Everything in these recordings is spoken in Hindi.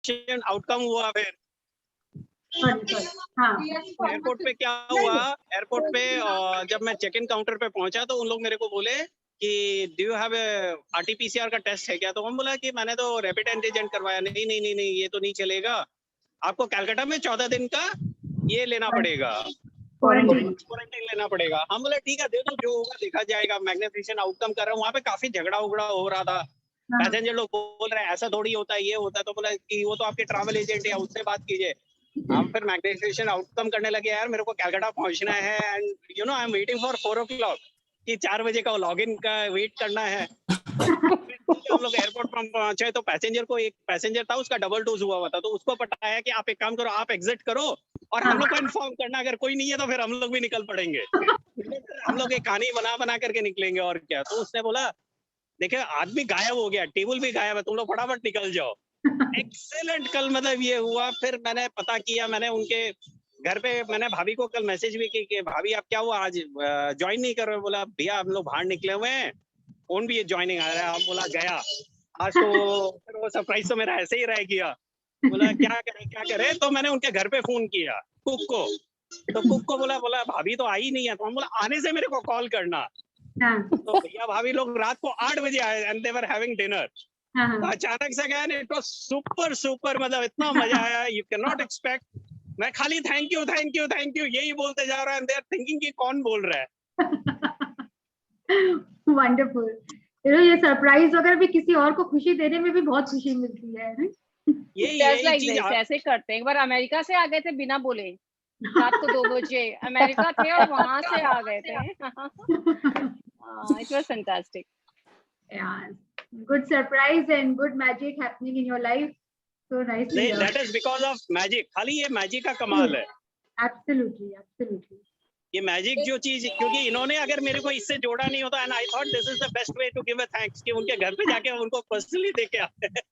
आउटकम हुआ फिर एयरपोर्ट पे क्या हुआ, एयरपोर्ट पे जब मैं चेक इन काउंटर पे पहुंचा तो उन लोग मेरे को बोले कि डू यू हैव आरटीपीसीआर का टेस्ट है क्या, तो हम बोला कि मैंने तो रैपिड एंटीजन करवाया। नहीं नहीं नहीं नहीं, ये तो नहीं चलेगा, आपको कलकत्ता में 14 दिन का ये लेना पड़ेगा, क्वारंटाइन लेना पड़ेगा। हम बोले ठीक है, दे दो, जो होगा देखा जाएगा। मैग्निफिकेशन आउटकम कर रहा हूँ, वहाँ पे काफी झगड़ा उगड़ा हो रहा था। पैसेंजर लोग बोल रहे हैं ऐसा थोड़ी होता है, ये होता है। तो बोला कि वो तो आपके ट्रैवल एजेंट है, उससे बात कीजिए। हम फिर मैग्निफिकेशन आउटकम करने लगे, यार मेरे को कलकत्ता पहुंचना है and you know I am waiting for 4 o'clock कि 4 बजे का लॉगिन का वेट करना है। हम लोग एयरपोर्ट पर पहुंचे तो पैसेंजर को, एक पैसेंजर था उसका डबल डोज हुआ हुआ था, तो उसको बताया कि आप एक काम करो, आप एग्जिट करो और हम लोग को इन्फॉर्म करना, अगर कोई नहीं है तो फिर हम लोग भी निकल पड़ेंगे। हम लोग एक कहानी बना बना करके निकलेंगे और क्या। तो उसने बोला देखिए आदमी गायब हो गया, टेबल भी गायब है, तुम लोग फटाफट निकल जाओ। एक्सेलेंट। कल मतलब ये हुआ, फिर मैंने पता किया, मैंने उनके घर पे मैंने भाभी को कल मैसेज भी की कि भाभी आप क्या हुआ आज ज्वाइन नहीं कर रहे हो। बोला भैया हम लोग बाहर निकले हुए हैं, कौन भी ये ज्वाइनिंग आ रहा है। हम बोला गया आज तो फिर वो सरप्राइज तो मेरा ऐसे ही रह गया। बोला क्या करे, तो मैंने उनके घर पे फोन किया कुक को, तो कुक को बोला भाभी तो आई नहीं है। तो हम बोला आने से मेरे को कॉल करना। तो भैया भाभी लोग रात को 8 बजे आए and they were having dinner. तो अचानक से गया, इट वाज सुपर, मतलब इतना मजा आया, यू कैन नॉट एक्सपेक्ट। मैं खाली thank you thank you thank you यही बोलते जा रहा है, दे आर थिंकिंग कि कौन बोल रहा है। वंडरफुल। ये सरप्राइज वगैरह भी किसी और को खुशी देने में भी बहुत खुशी मिलती है। यही चीज ऐसे करते हैं। एक बार अमेरिका से आ गए थे बिना बोले, रात को 2 बजे अमेरिका थे और वहां से आ गए थे। It was fantastic. Yeah, good surprise and good magic happening in your life. So nice. That is because of magic. खाली ये मैजिक का कमाल है। Absolutely, absolutely. ये मैजिक जो चीज, क्योंकि इन्होंने अगर मेरे को इससे जोड़ा नहीं होता, and I thought this is the best way to give a thanks कि उनके घर पे जाके उनको पर्सनली दे के आते हैं।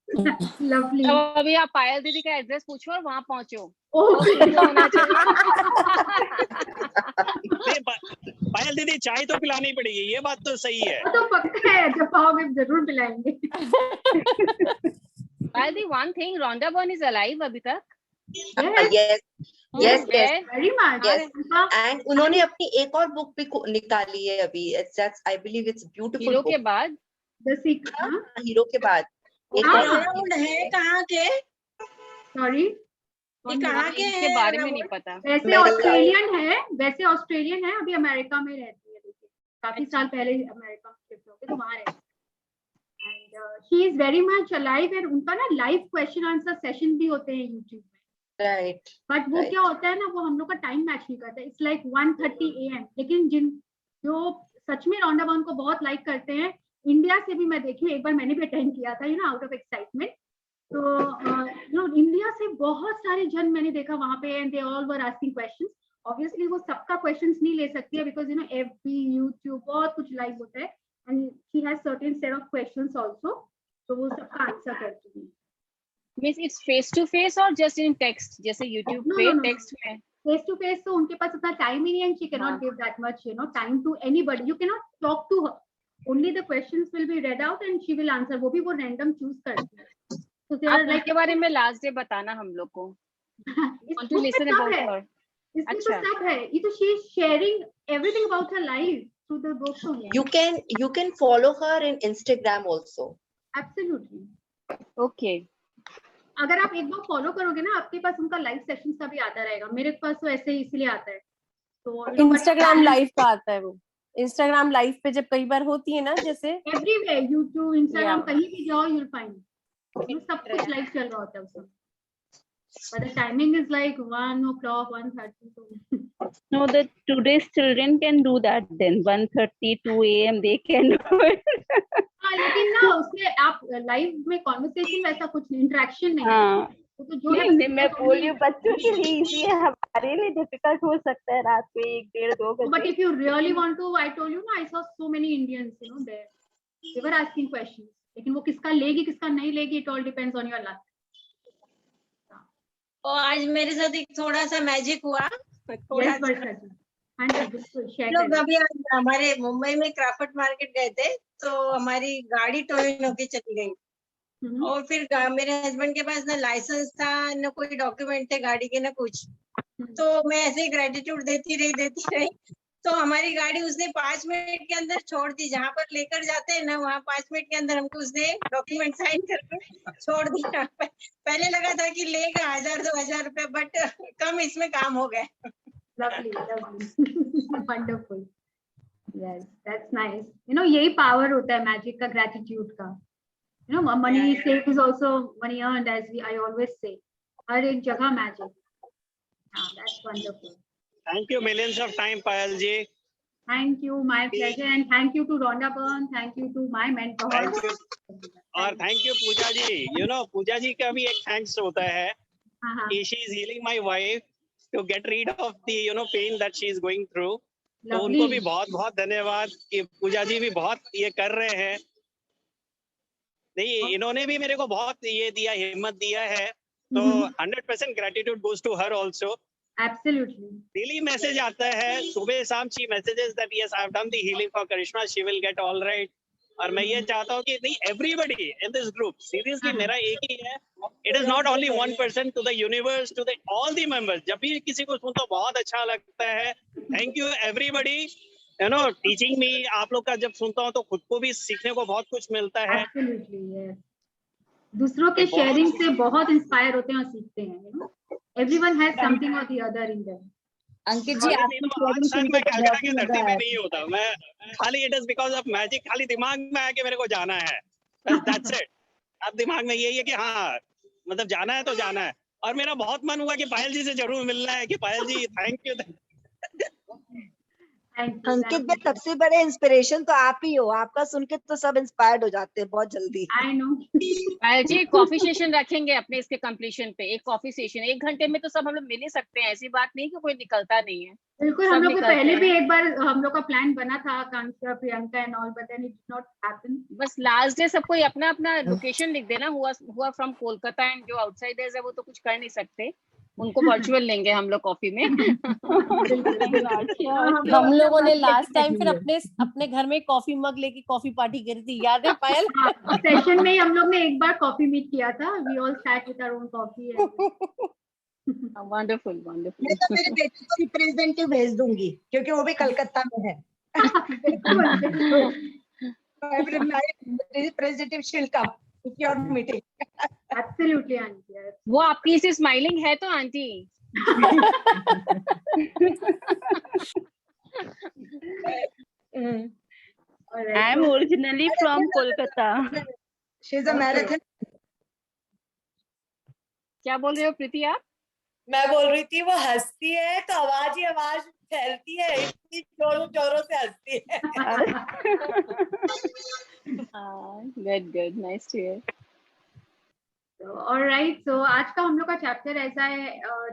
लवली। तो अभी आप पायल दीदी का एड्रेस पूछो और वहां पहुंचो। पायल दीदी चाय तो पिलानी पड़ेगी, ये बात तो सही है। तो पक्का है, जब पाओगे जरूर पिलाएंगे। पायल दी, one thing, Rhonda Byrne is alive अभी तक? Yes, very much. Yes. And उन्होंने अपनी एक और बुक भी निकाली है अभी। I believe it's beautiful. Hero के बाद? The Secret. हीरो के बाद। है कहाँ के? Sorry. कहाँ के बारे में नहीं पता। वैसे ऑस्ट्रेलियन है, अभी अमेरिका में रहती है। काफी साल पहले अमेरिका में शिफ्ट हो गए, तो वहाँ रहती है। And she is very much alive, and उनका ना लाइव क्वेश्चन आंसर सेशन भी होते हैं YouTube में। राइट। बट वो क्या होता है ना, वो हम लोग का टाइम मैच नहीं करता। It's like 1:30 AM। लेकिन जो सच में रोंडा बर्न को बहुत लाइक करते हैं, इंडिया से भी मैं देखी, एक बार मैंने भी अटेंड किया था, आउट ऑफ एक्साइटमेंट। तो इंडिया से बहुत सारे जन मैंने देखा वहां पे, and they all were asking questions. Obviously वो सबका क्वेश्चंस नहीं ले सकती है, बिकॉज एफबी, यूट्यूब बहुत कुछ लाइव होता है, and she has certain set of questions also, तो वो सबका आंसर करती है। Means it's face to face or just in text, जैसे YouTube पे text में? Face to face तो उनके पास इतना टाइम ही नहीं है, and she cannot give that much time to anybody. You cannot talk to her. Only the questions will be read out and she will answer. वो भी वो random choose करती है। तो आप like के बारे में last day बताना हम लोग को। Want to listen about her? इसमें तो सब है। ये तो she is sharing everything about her life through the book only. You can follow her in Instagram also. Absolutely. Okay. अगर आप एक बार फॉलो करोगे ना, आपके पास उनका लाइव सेशन का भी आता रहेगा। मेरे पास तो ऐसे ही इसलिए आता है। तो इंस्टाग्राम लाइव का आता है, वो इंस्टाग्राम लाइव पे जब कई बार होती है ना, जैसे एवरीवेयर, यूट्यूब, इंस्टाग्राम, कहीं भी जाओ यू विल फाइंड सब कुछ लाइव चल रहा होता है उसमें। But the timing is like 1 o'clock, 1:30. No, the today's children can do that then. 1:30, 2 AM they can do it. लेकिन ना उसमें आप लाइव में कॉन्वर्सेशन वैसा कुछ इंटरेक्शन नहीं है। तो जो नहीं, मैं बोल रही हूँ बच्चों के लिए इजी है, हमारे लिए डिफिकल्ट हो सकता है रात को 1, 1:30, 2 बजे। But if you really want to, I told you ना, I saw so many Indians, there. They were asking questions. लेकिन वो किसका लेगी किसका नहीं लेगी, it all depends on your luck. और आज मेरे साथ एक थोड़ा सा मैजिक हुआ। लोग अभी हमारे मुंबई में क्राफ्ट मार्केट गए थे, तो हमारी गाड़ी टोइन होके चली गई। और फिर मेरे हस्बैंड के पास ना लाइसेंस था, न कोई डॉक्यूमेंट थे गाड़ी के, न कुछ। तो मैं ऐसे ही ग्रेटिट्यूड देती रही। तो हमारी गाड़ी उसने 5 मिनट के अंदर छोड़ दी। जहाँ पर लेकर जाते हैं ना, वहाँ 5 मिनट के अंदर हमको उसने डॉक्यूमेंट साइन करके छोड़ दिया। पहले लगा था कि लेगा 1000-2000 रुपए, बट कम इसमें काम हो गए। Lovely, lovely. Wonderful. Yes, that's nice. You know, यही power होता है मैजिक का, gratitude का. You know, money saved is also money earned, as I always say. हर एक जगह magic. Yeah, that's wonderful. Thank you millions of time, Payal ji. Thank you, my pleasure, and thank you to Rhonda Byrne. Thank you to my mentor. Thank you. और thank you Puja ji. You know, पूजा जी का भी एक thanks होता है कि she is healing my wife to get rid of the pain that she is going through. तो उनको भी बहुत बहुत धन्यवाद कि पूजा जी भी बहुत ये कर रहे हैं. नहीं, इन्होंने भी मेरे को बहुत ये दिया, हिम्मत दिया है. तो 100% gratitude goes to her also. Absolutely. Daily message आता है, सुबह शाम she messages that yes, I have done the healing for Karishma, she will get all right. और मैं ये चाहता हूँ कि नहीं, everybody in this group, seriously मेरा एक ही है, it is not only one person, to the universe, to the all the members. जब भी किसी को सुनता हूँ बहुत अच्छा लगता है. Thank you everybody, you know, teaching me. आप लोग का जब सुनता हूँ तो खुद को भी सीखने को बहुत कुछ मिलता है. Absolutely, yes. दूसरों के शेयरिंग से बहुत इंस्पायर होते हैं और सीखते हैं. You know, everyone has something or the other in them. अंकित जी, आपकी शेयरिंग सुन के कलकत्ता की धरती पे नहीं होता. मैं खाली it is because of magic, खाली दिमाग में आके मेरे को जाना है. That's it. अब दिमाग में यही है कि हाँ, मतलब जाना है तो जाना है. और मेरा बहुत मन हुआ कि पायल जी से जरूर मिलना है. कि पायल जी, थैंक यू. अंकित जी, सबसे बड़े इंस्पिरेशन तो आप ही हो. आपका सुन के तो सब इंस्पायर्ड हो जाते हैं बहुत जल्दी. I know. Payal ji, coffee session रखेंगे अपने इसके कंप्लीशन पे. एक कॉफी सेशन 1 घंटे में तो सब हम लोग मिल ही सकते हैं. ऐसी बात नहीं कि कोई निकलता नहीं है. बिल्कुल, हम लोग को पहले भी एक बार हम लोग का प्लान बना था, Akanksha, Priyanka and all, but then it did not happen. बस लास्ट डे सबको अपना अपना लोकेशन लिख देना. हुआ फ्रॉम कोलकाता, एंड जो आउटसाइडर्स है वो तो कुछ कर नहीं सकते. उनको वर्चुअल लेंगे हम लोग कॉफी में. हम लोगों ने लास्ट टाइम फिर अपने घर में कॉफी मग लेके कॉफी पार्टी करी थी, याद है पायल? सेशन में हम लोग ने एक बार कॉफी मीट किया था. We all sat with our own coffee. Wonderful, wonderful. मैं तो मेरे बेटे को रिप्रेजेंटेटिव भेज दूंगी क्योंकि वो भी कलकत्ता में है. Representative will come to your meeting. Absolutely aunty. वो आपकी से स्माइलिंग है तो aunty. I am originally from Kolkata. She is a marathon. क्या बोल रहे हो प्रीति आप? मैं बोल रही थी वो हंसती है तो आवाज ही आवाज फैलती है, इतनी जोरों जोरों से हंसती है. Good, good, nice to hear. All right, so आज का हम लोग का chapter, as I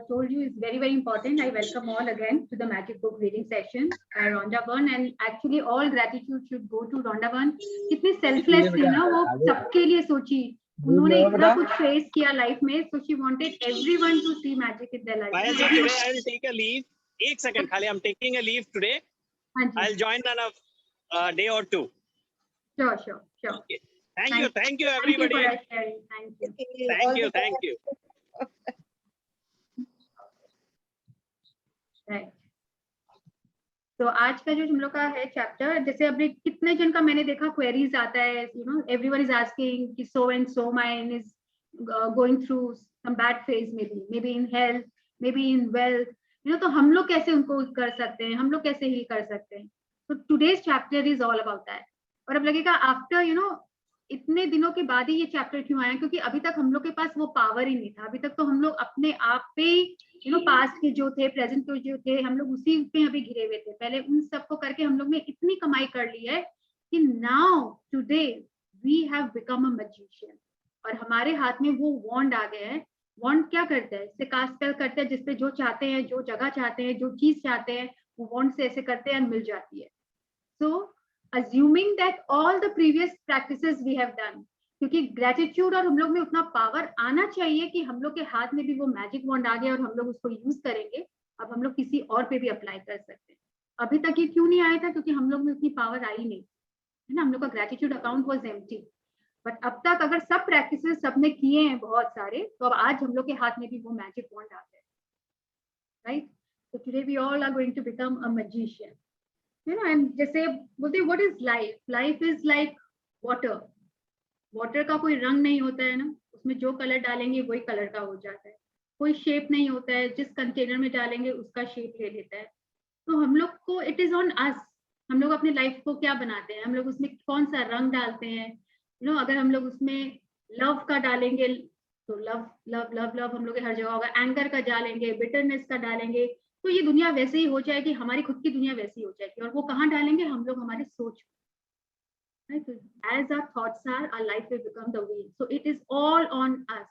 told you, is very very important. I welcome all again to the Magic Book reading session by Rhonda Byrne, and actually all gratitude should go to Rhonda Byrne. कितनी selfless थी ना वो, सबके लिए सोची. उन्होंने इतना कुछ फेस किया लाइफ में, so she wanted everyone to see magic in their life. Today I will take a leave. एक सेकंड खाली, I'm taking a leave today. I'll join in a day or two. Sure, sure, sure. Okay. Thank you everybody. Thank you. Right. तो आज का जो हम लोग का है चैप्टर, जैसे अभी कितने जन का मैंने देखा क्वेरीज आता है, you know, everyone is asking कि so and so mine is going through some bad phase, maybe in health, maybe in wealth, you know. तो हम लोग कैसे उनको कर सकते हैं, हम लोग कैसे हील कर सकते हैं. तो today's chapter is all about that. और अब लगेगा आफ्टर, यू नो, इतने दिनों के बाद ही ये चैप्टर क्यों आया, क्योंकि अभी तक हम लोग के पास वो पावर ही नहीं था. अभी तक तो हम लोग अपने आप पे, यू नो, पास्ट के जो थे, प्रेजेंट के जो थे, हम लोग उसी पे अभी घिरे हुए थे. पहले उन सबको करके हम लोग ने इतनी कमाई कर ली है कि now today we have become a magician. और हमारे हाथ में वो वॉन्ड आ गया है. वॉन्ड क्या करता है, इससे कास्ट स्पेल करते हैं, जिसपे जो चाहते हैं, जो जगह चाहते हैं, जो चीज चाहते हैं, वो वॉन्ड से ऐसे करते हैं और मिल जाती है. सो assuming that all the previous practices we have done, क्योंकि ग्रेटिट्यूड और हम लोग में उतना पावर आना चाहिए कि हम लोग के हाथ में भी वो मैजिक वॉन्ड आ गया और हम लोग उसको यूज करेंगे. अब हम लोग किसी और पे भी अप्लाई कर सकते हैं. अभी तक ये क्यों नहीं आया था, क्योंकि हम लोग में उतनी पावर आई नहीं है ना. हम लोग का gratitude account was empty. But अब तक अगर सब प्रैक्टिसेस सबने किए हैं बहुत सारे, तो अब आज हम लोग के हाथ में भी वो मैजिक वॉन्ड आ गए, right? So today we all are going to become a magician. You know, and जैसे बोलते हैं, what is life? Life is like water. Water का कोई रंग नहीं होता है ना, उसमें जो कलर डालेंगे वही कलर का हो जाता है. कोई शेप नहीं होता है, जिस कंटेनर में डालेंगे उसका शेप ले लेता है. तो हम लोग को इट इज ऑन अस, हम लोग अपने लाइफ को क्या बनाते हैं, हम लोग उसमें कौन सा रंग डालते हैं. यू नो, अगर हम लोग उसमें लव का डालेंगे तो लव लव लव लव हम लोग हर जगह होगा. एंगर का डालेंगे, बिटरनेस का डालेंगे, तो ये दुनिया वैसे ही हो जाएगी, हमारी खुद की दुनिया वैसी हो जाएगी. और वो कहाँ डालेंगे? हम लोग हमारे सोच. Right? As our thoughts are, our life will become the way. So it is all on us.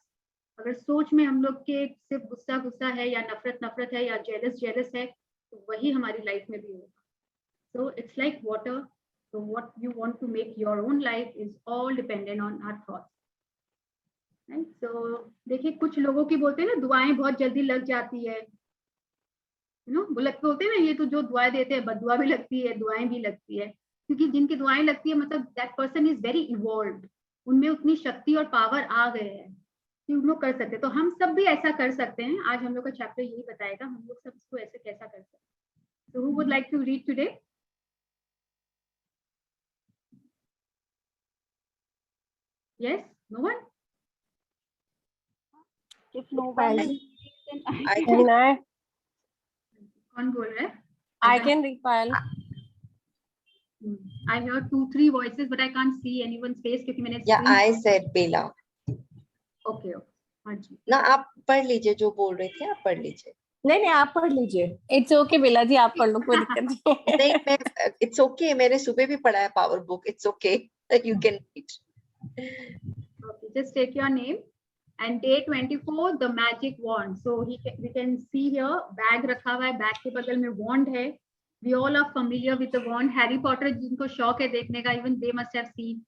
अगर सोच में हम लोग के सिर्फ गुस्सा गुस्सा है, या नफरत नफरत है, या जेलस जेलस है, तो वही हमारी लाइफ में भी होगा. So it's like water. So what you want to make your own life is all dependent on our thoughts. Right? So देखिए, कुछ लोगों की बोलते हैं ना, दुआएं बहुत जल्दी लग जाती है. You know, बोलते हैं ना, ये तो जो दुआएं देते हैं बददुआ भी लगती है, दुआएं भी लगती है. क्योंकि जिनकी दुआएं लगती है, मतलब that person is very evolved, उनमें उतनी शक्ति और पावर आ गए हैं कि उन लोग कर सकते हैं. तो हम सब भी ऐसा कर सकते हैं. आज हम लोग का चैप्टर यही बताएगा, हम लोग सब इसको ऐसे कैसा कर सकते हैं. So who would like to read today? Yes? No one? If no one Payal. then I Can I? कौन बोल रहा है? I can read, Payal. I heard 2-3 voices, but I can't see anyone's face क्योंकि मैंने yeah, I said Bela. Okay. हाँ जी. ना आप पढ़ लीजिए, जो बोल रहे थे आप पढ़ लीजिए. नहीं आप पढ़ लीजिए. It's okay, बेला जी, आप पढ़ लो, कोई दिक्कत नहीं है. नहीं, मैं इट्स ओके, मैंने सुबह भी पढ़ा है power book. It's okay, you can read. Okay, just take your name. And day 24, the magic wand. So we can see here, bag रखा हुआ है, बैग के बगल में wand है. We all are familiar with the wand. Harry Potter जिनको शौक है देखने का, even they must have seen.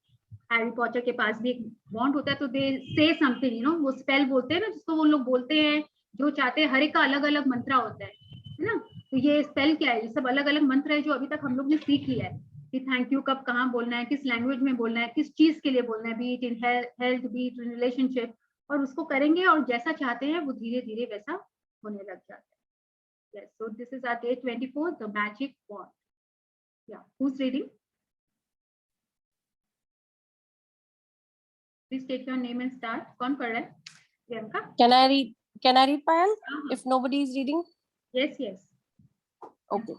Harry Potter के पास भी एक wand होता है, तो they say something, you know, वो spell बोलते हैं ना, जिसको वो लोग बोलते हैं, जो चाहते हैं. हर एक का अलग अलग मंत्र होता है ना. तो ये स्पेल क्या है? ये सब अलग अलग मंत्र है जो अभी तक हम लोग ने सीख लिया है कि थैंक यू कब कहाँ बोलना है, किस लैंग्वेज में बोलना है, किस चीज के लिए बोलना है, be it in health, B it in relationship. और उसको करेंगे और जैसा चाहते हैं वो धीरे धीरे वैसा होने लग जाता है. Yes, so this is our day 24, the magic wand. Yeah, who's reading? Please take your name and start. कौन पढ़ रहा है? Priyanka? Can I read? Can I read, Payal? If nobody is reading? Yes, yes. Okay.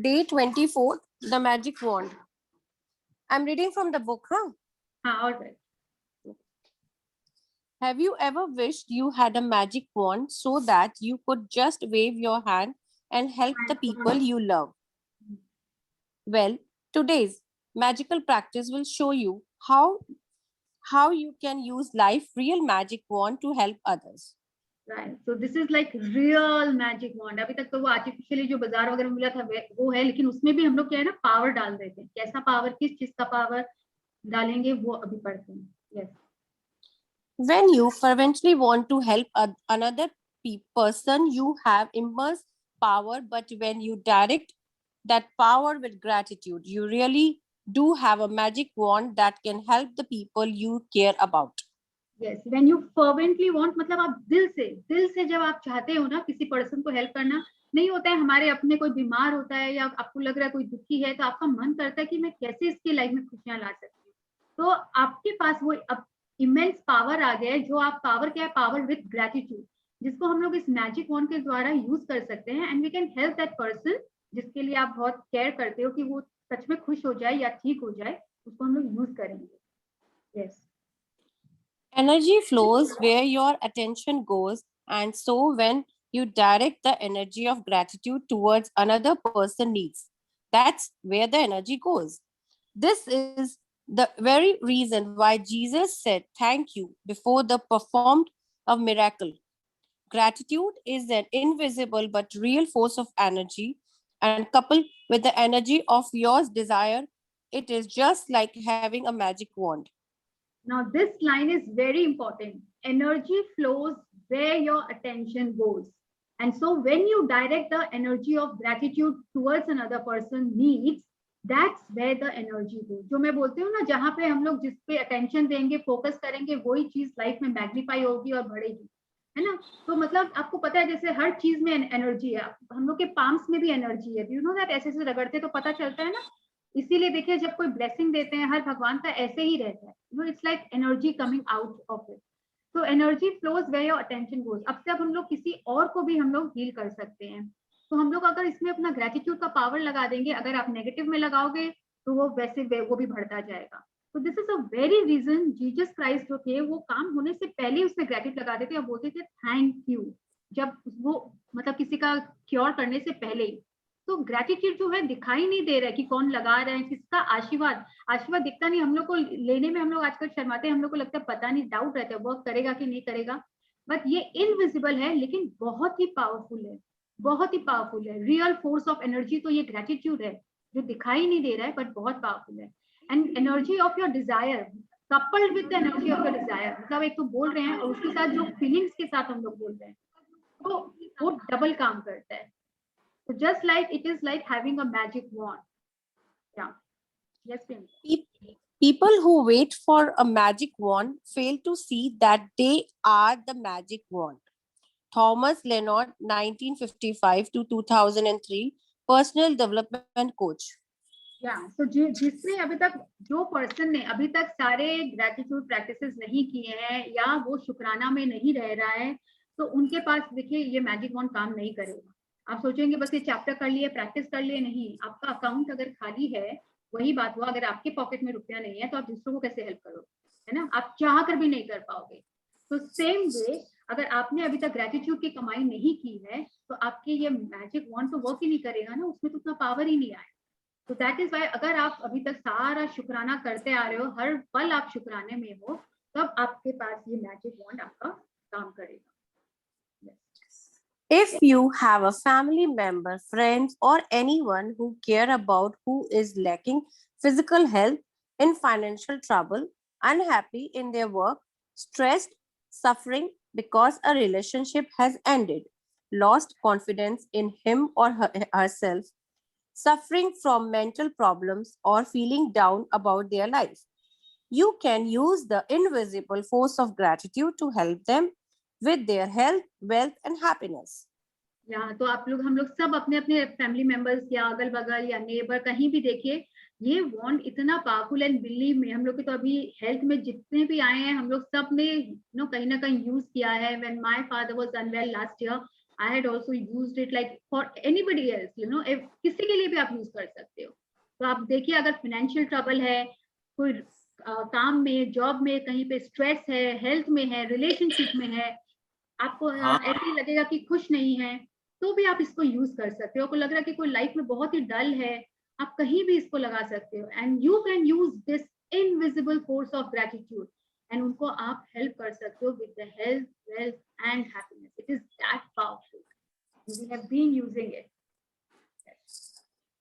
Day 24, the magic wand. I'm reading from the book, huh? हाँ, all right. Have you ever wished you had a magic wand so that you could just wave your hand and help the people you love? Well, today's magical practice will show you how you can use life real magic wand to help others. Right. So this is like real magic wand. अभी तक तो वो आर्टिफिशियली जो बाजार वगैरह में मिला था वो है, लेकिन उसमें भी हम लोग क्या है ना, पावर डाल देते हैं. कैसा पावर, किस चीज का पावर डालेंगे वो अभी पढ़ते हैं. Yes. When you fervently want to help another person, you have immense power, but when you direct that power with gratitude, you really do have a magic wand that can help the people you care about. Yes, when you fervently want, मतलब आप दिल से जब आप चाहते हो ना किसी पर्सन को हेल्प करना, नहीं होता है हमारे अपने कोई बीमार होता है या आपको लग रहा है कोई दुखी है, तो आपका मन करता है कि मैं कैसे इसकी लाइफ में खुशियां ला सकती हूँ. तो आपके पास वो इमेंस पावर आ गया है. जो आप पावर क्या है? पावर विद ग्रेटिट्यूड, जिसको हम लोग इस मैजिक वॉन्ड के द्वारा यूज कर सकते हैं. And we can help that person जिसके लिए आप बहुत केयर करते हो कि वो सच में खुश हो जाए या ठीक हो जाए, उसको हम लोग यूज करेंगे. Yes. Energy flows where your attention goes, and so when you direct the energy of gratitude towards another person's needs, that's where the energy goes. This is the very reason why Jesus said thank you before the performed a miracle. Gratitude is an invisible but real force of energy, and coupled with the energy of your desire, it is just like having a magic wand. Now this line is very important. Energy flows where your attention goes. And so when you direct the energy of gratitude towards another person's needs, that's where the energy go. जो मैं बोलती हूँ ना, जहाँ पे हम लोग जिस पे अटेंशन देंगे, फोकस करेंगे, वही चीज लाइफ में मैग्नीफाई होगी और बढ़ेगी, है ना। तो मतलब आपको पता है जैसे हर चीज में एनर्जी है, हम लोग के पाम्स में भी एनर्जी है, यू नो दैट। ऐसे ऐसे रगड़ते तो पता चलता है ना। इसीलिए देखिए जब कोई ब्लेसिंग देते हैं, हर भगवान का ऐसे ही रहता है, you know, it's like energy coming out of it. तो energy flows where your attention goes. अब से अब हम लोग किसी और को भी हम लोग हील कर सकते हैं। तो हम लोग अगर इसमें अपना ग्रेटिट्यूड का पावर लगा देंगे, अगर आप नेगेटिव में लगाओगे तो वो वैसे वो भी बढ़ता जाएगा। तो this is a very reason Jesus Christ जो थे वो काम होने से पहले उसमें ग्रेटिट्यूड लगा देते और बोलते थे थैंक यू, जब वो मतलब किसी का क्योर करने से पहले ही। तो ग्रेटिट्यूड जो है दिखाई नहीं दे रहा है कि कौन लगा रहा है, किसका आशीर्वाद। आशीर्वाद दिखता नहीं, हम लोग को लेने में हम लोग आजकल शर्माते हैं, हम लोग को लगता है पता नहीं, डाउट रहता है वर्क करेगा कि नहीं करेगा। बट ये इनविजिबल है लेकिन बहुत ही पावरफुल है, बहुत ही पावरफुल है। रियल फोर्स ऑफ एनर्जी तो ये ग्रेटिट्यूड है, जो दिखाई नहीं दे रहा है बट बहुत पावरफुल है। And energy of your desire coupled with the energy of your desire, मतलब एक तो बोल रहे हैं और उसके साथ जो फीलिंग्स के साथ हम लोग बोल रहे हैं, तो वो डबल काम करता है। So just like it is like having a magic wand. Yeah. Yes, Priyanka. People who wait for a magic wand fail to see that they are the magic wand. Thomas Leonard, 1955 to 2003, personal development coach. Yeah. So जिसने अभी तक, जो पर्सन ने अभी तक सारे ग्रेटिट्यूड प्रैक्टिसेस नहीं किए हैं या वो शुक्राना में नहीं रह रहा है, तो उनके पास देखिए ये मैजिक वॉन्ड काम नहीं करेगा। आप सोचेंगे बस ये चैप्टर कर लिए, प्रैक्टिस कर लिए, नहीं। आपका अकाउंट अगर खाली है, वही बात हुआ, अगर आपके पॉकेट में रुपया नहीं है तो आप दूसरों को कैसे हेल्प करोगे, है ना। आप चाह कर भी नहीं कर पाओगे। तो सेम वे अगर आपने अभी तक ग्रेटिट्यूड की कमाई नहीं की है, तो आपके ये मैजिक वॉन्ड तो वर्क ही नहीं करेगा ना, उसमें तो उतना पावर ही नहीं आए। तो दैट इज वाई अगर आप अभी तक सारा शुक्राना करते आ रहे हो, हर पल आप शुक्राने में हो, तब आपके पास ये मैजिक वॉन्ड आपका काम करेगा। If you have a family member, friends, or anyone who care about who is lacking physical health, in financial trouble, unhappy in their work, stressed, suffering because a relationship has ended, lost confidence in him or herself, suffering from mental problems, or feeling down about their life, you can use the invisible force of gratitude to help them with their health, wealth, and happiness. या तो आप लोग, हम लोग सब अपने अपने फैमिली मेंबर्स या अगल बगल या नेबर कहीं भी देखिए, ये वॉन्ड इतना पावरफुल है। बिलीव में हम लोग के तो अभी हेल्थ में जितने भी आए हैं, हम लोग सब ने कहीं ना कहीं यूज किया है। When my father was unwell last year, I had also used it like for anybody else, किसी के लिए भी आप यूज कर सकते हो। तो आप देखिए अगर फाइनेंशियल ट्रबल है, कोई काम में, जॉब में कहीं पे स्ट्रेस है, हेल्थ में है, रिलेशनशिप में है, आपको ऐसे ही लगेगा कि खुश नहीं है, तो भी आप इसको यूज कर सकते हो। आपको लग रहा है कि कोई लाइफ में बहुत ही डल है, आप कहीं भी इसको लगा सकते हो। And you can use this invisible force of gratitude, and उनको आप हेल्प कर सकते हो with the health, wealth and happiness. It is that powerful, we have been using it.